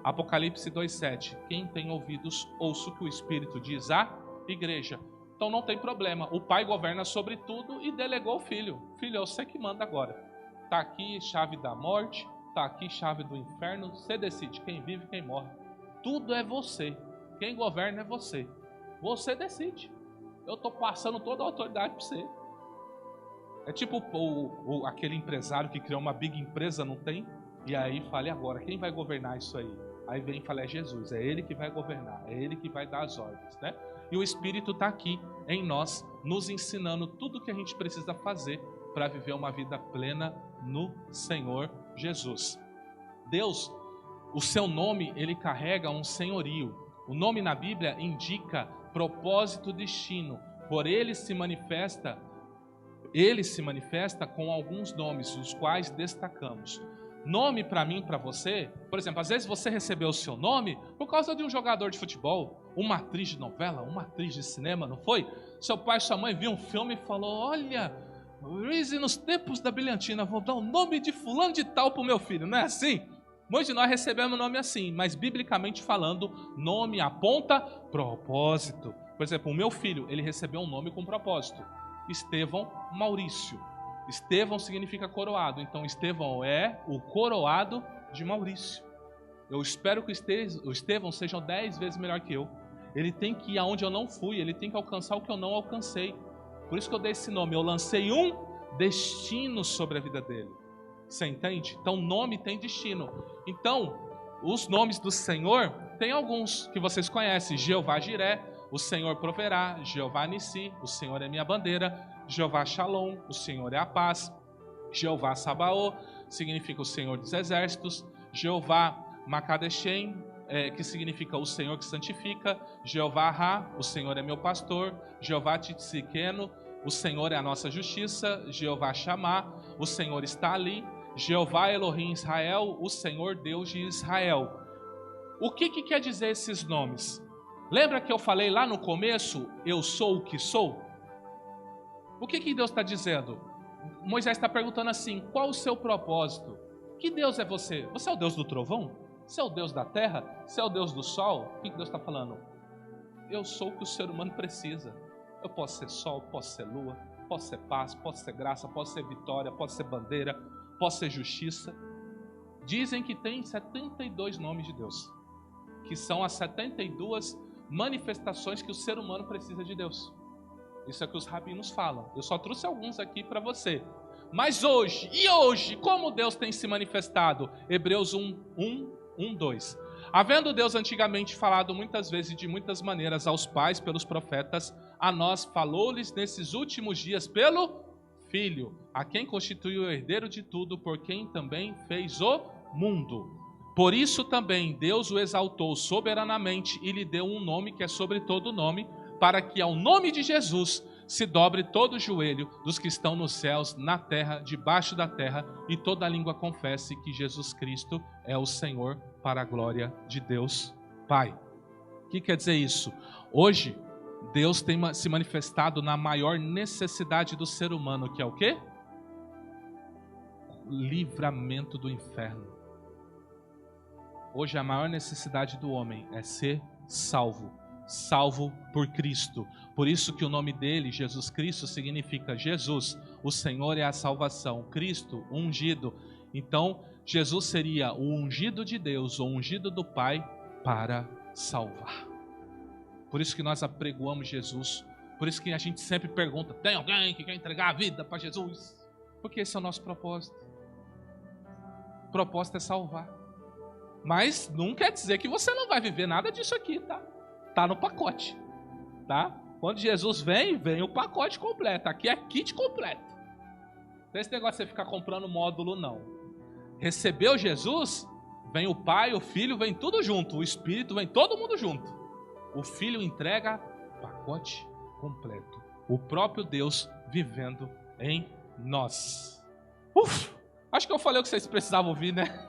Apocalipse 2,7, quem tem ouvidos, ouça o que o Espírito diz à igreja. Então não tem problema, o Pai governa sobre tudo e delegou o Filho. Filho, é você que manda agora. Está aqui chave da morte, está aqui chave do inferno, você decide quem vive e quem morre. Tudo é você. Quem governa é você. Você decide. Eu estou passando toda a autoridade para você. É tipo aquele empresário que criou uma big empresa, não tem? E aí fala, e agora? Quem vai governar isso aí? Aí vem e fala, é Jesus. É Ele que vai governar. É Ele que vai dar as ordens, né? E o Espírito está aqui em nós, nos ensinando tudo o que a gente precisa fazer para viver uma vida plena no Senhor Jesus. Deus, o seu nome, ele carrega um senhorio. O nome na Bíblia indica propósito, destino. Por ele se manifesta com alguns nomes, os quais destacamos. Nome para mim, para você, por exemplo, às vezes você recebeu o seu nome por causa de um jogador de futebol, uma atriz de novela, uma atriz de cinema, não foi? Seu pai e sua mãe viram um filme e falou, olha, Reese, nos tempos da brilhantina, vou dar o nome de fulano de tal para o meu filho, não é assim? Muitos de nós recebemos nome assim, mas biblicamente falando, nome aponta propósito. Por exemplo, o meu filho, ele recebeu um nome com propósito. Estevão Maurício. Estevão significa coroado, então Estevão é o coroado de Maurício. Eu espero que o Estevão seja 10 vezes melhor que eu. Ele tem que ir aonde eu não fui, ele tem que alcançar o que eu não alcancei. Por isso que eu dei esse nome, eu lancei um destino sobre a vida dele. Você entende? Então, nome tem destino. Então, os nomes do Senhor, tem alguns que vocês conhecem. Jeová Jiré, o Senhor proverá. Jeová Nissi, o Senhor é minha bandeira. Jeová Shalom, o Senhor é a paz. Jeová Sabaô, significa o Senhor dos exércitos. Jeová Makadeshem, que significa o Senhor que santifica. Jeová Ra, o Senhor é meu pastor. Jeová Titsikeno, o Senhor é a nossa justiça. Jeová Shammah, o Senhor está ali. Jeová Elohim Israel, o Senhor Deus de Israel. O que quer dizer esses nomes? Lembra que eu falei lá no começo, eu sou o que sou? O que Deus está dizendo? Moisés está perguntando assim, qual o seu propósito? Que Deus é você? Você é o Deus do trovão? Você é o Deus da terra? Você é o Deus do sol? O que Deus está falando? Eu sou o que o ser humano precisa. Eu posso ser sol, posso ser lua, posso ser paz, posso ser graça, posso ser vitória, posso ser bandeira, posso ser justiça. Dizem que tem 72 nomes de Deus, que são as 72 manifestações que o ser humano precisa de Deus. Isso é o que os rabinos falam. Eu só trouxe alguns aqui para você. Mas hoje, como Deus tem se manifestado? Hebreus 1:2. Havendo Deus antigamente falado muitas vezes e de muitas maneiras aos pais pelos profetas, a nós falou-lhes nesses últimos dias pelo Filho, a quem constituiu o herdeiro de tudo, por quem também fez o mundo. Por isso também Deus o exaltou soberanamente e lhe deu um nome que é sobre todo nome, para que ao nome de Jesus se dobre todo o joelho dos que estão nos céus, na terra, debaixo da terra, e toda língua confesse que Jesus Cristo é o Senhor, para a glória de Deus Pai. O que quer dizer isso? Hoje, Deus tem se manifestado na maior necessidade do ser humano, que é o quê? O livramento do inferno. Hoje a maior necessidade do homem é ser salvo por Cristo. Por isso que o nome dele, Jesus Cristo, significa Jesus, o Senhor é a salvação, Cristo, o ungido. Então, Jesus seria o ungido de Deus, o ungido do Pai, para salvar. Por isso que nós apregoamos Jesus. Por isso que a gente sempre pergunta, tem alguém que quer entregar a vida para Jesus? Porque esse é o nosso propósito. O propósito é salvar. Mas não quer dizer que você não vai viver nada disso aqui, tá? Tá no pacote, tá? Quando Jesus vem o pacote completo. Aqui é kit completo. Não tem esse negócio de você ficar comprando módulo, não. Recebeu Jesus, vem o Pai, o Filho, vem tudo junto. O Espírito, vem todo mundo junto. O Filho entrega pacote completo. O próprio Deus vivendo em nós. Acho que eu falei o que vocês precisavam ouvir, né?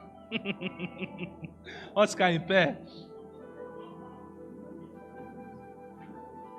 Vamos ficar em pé?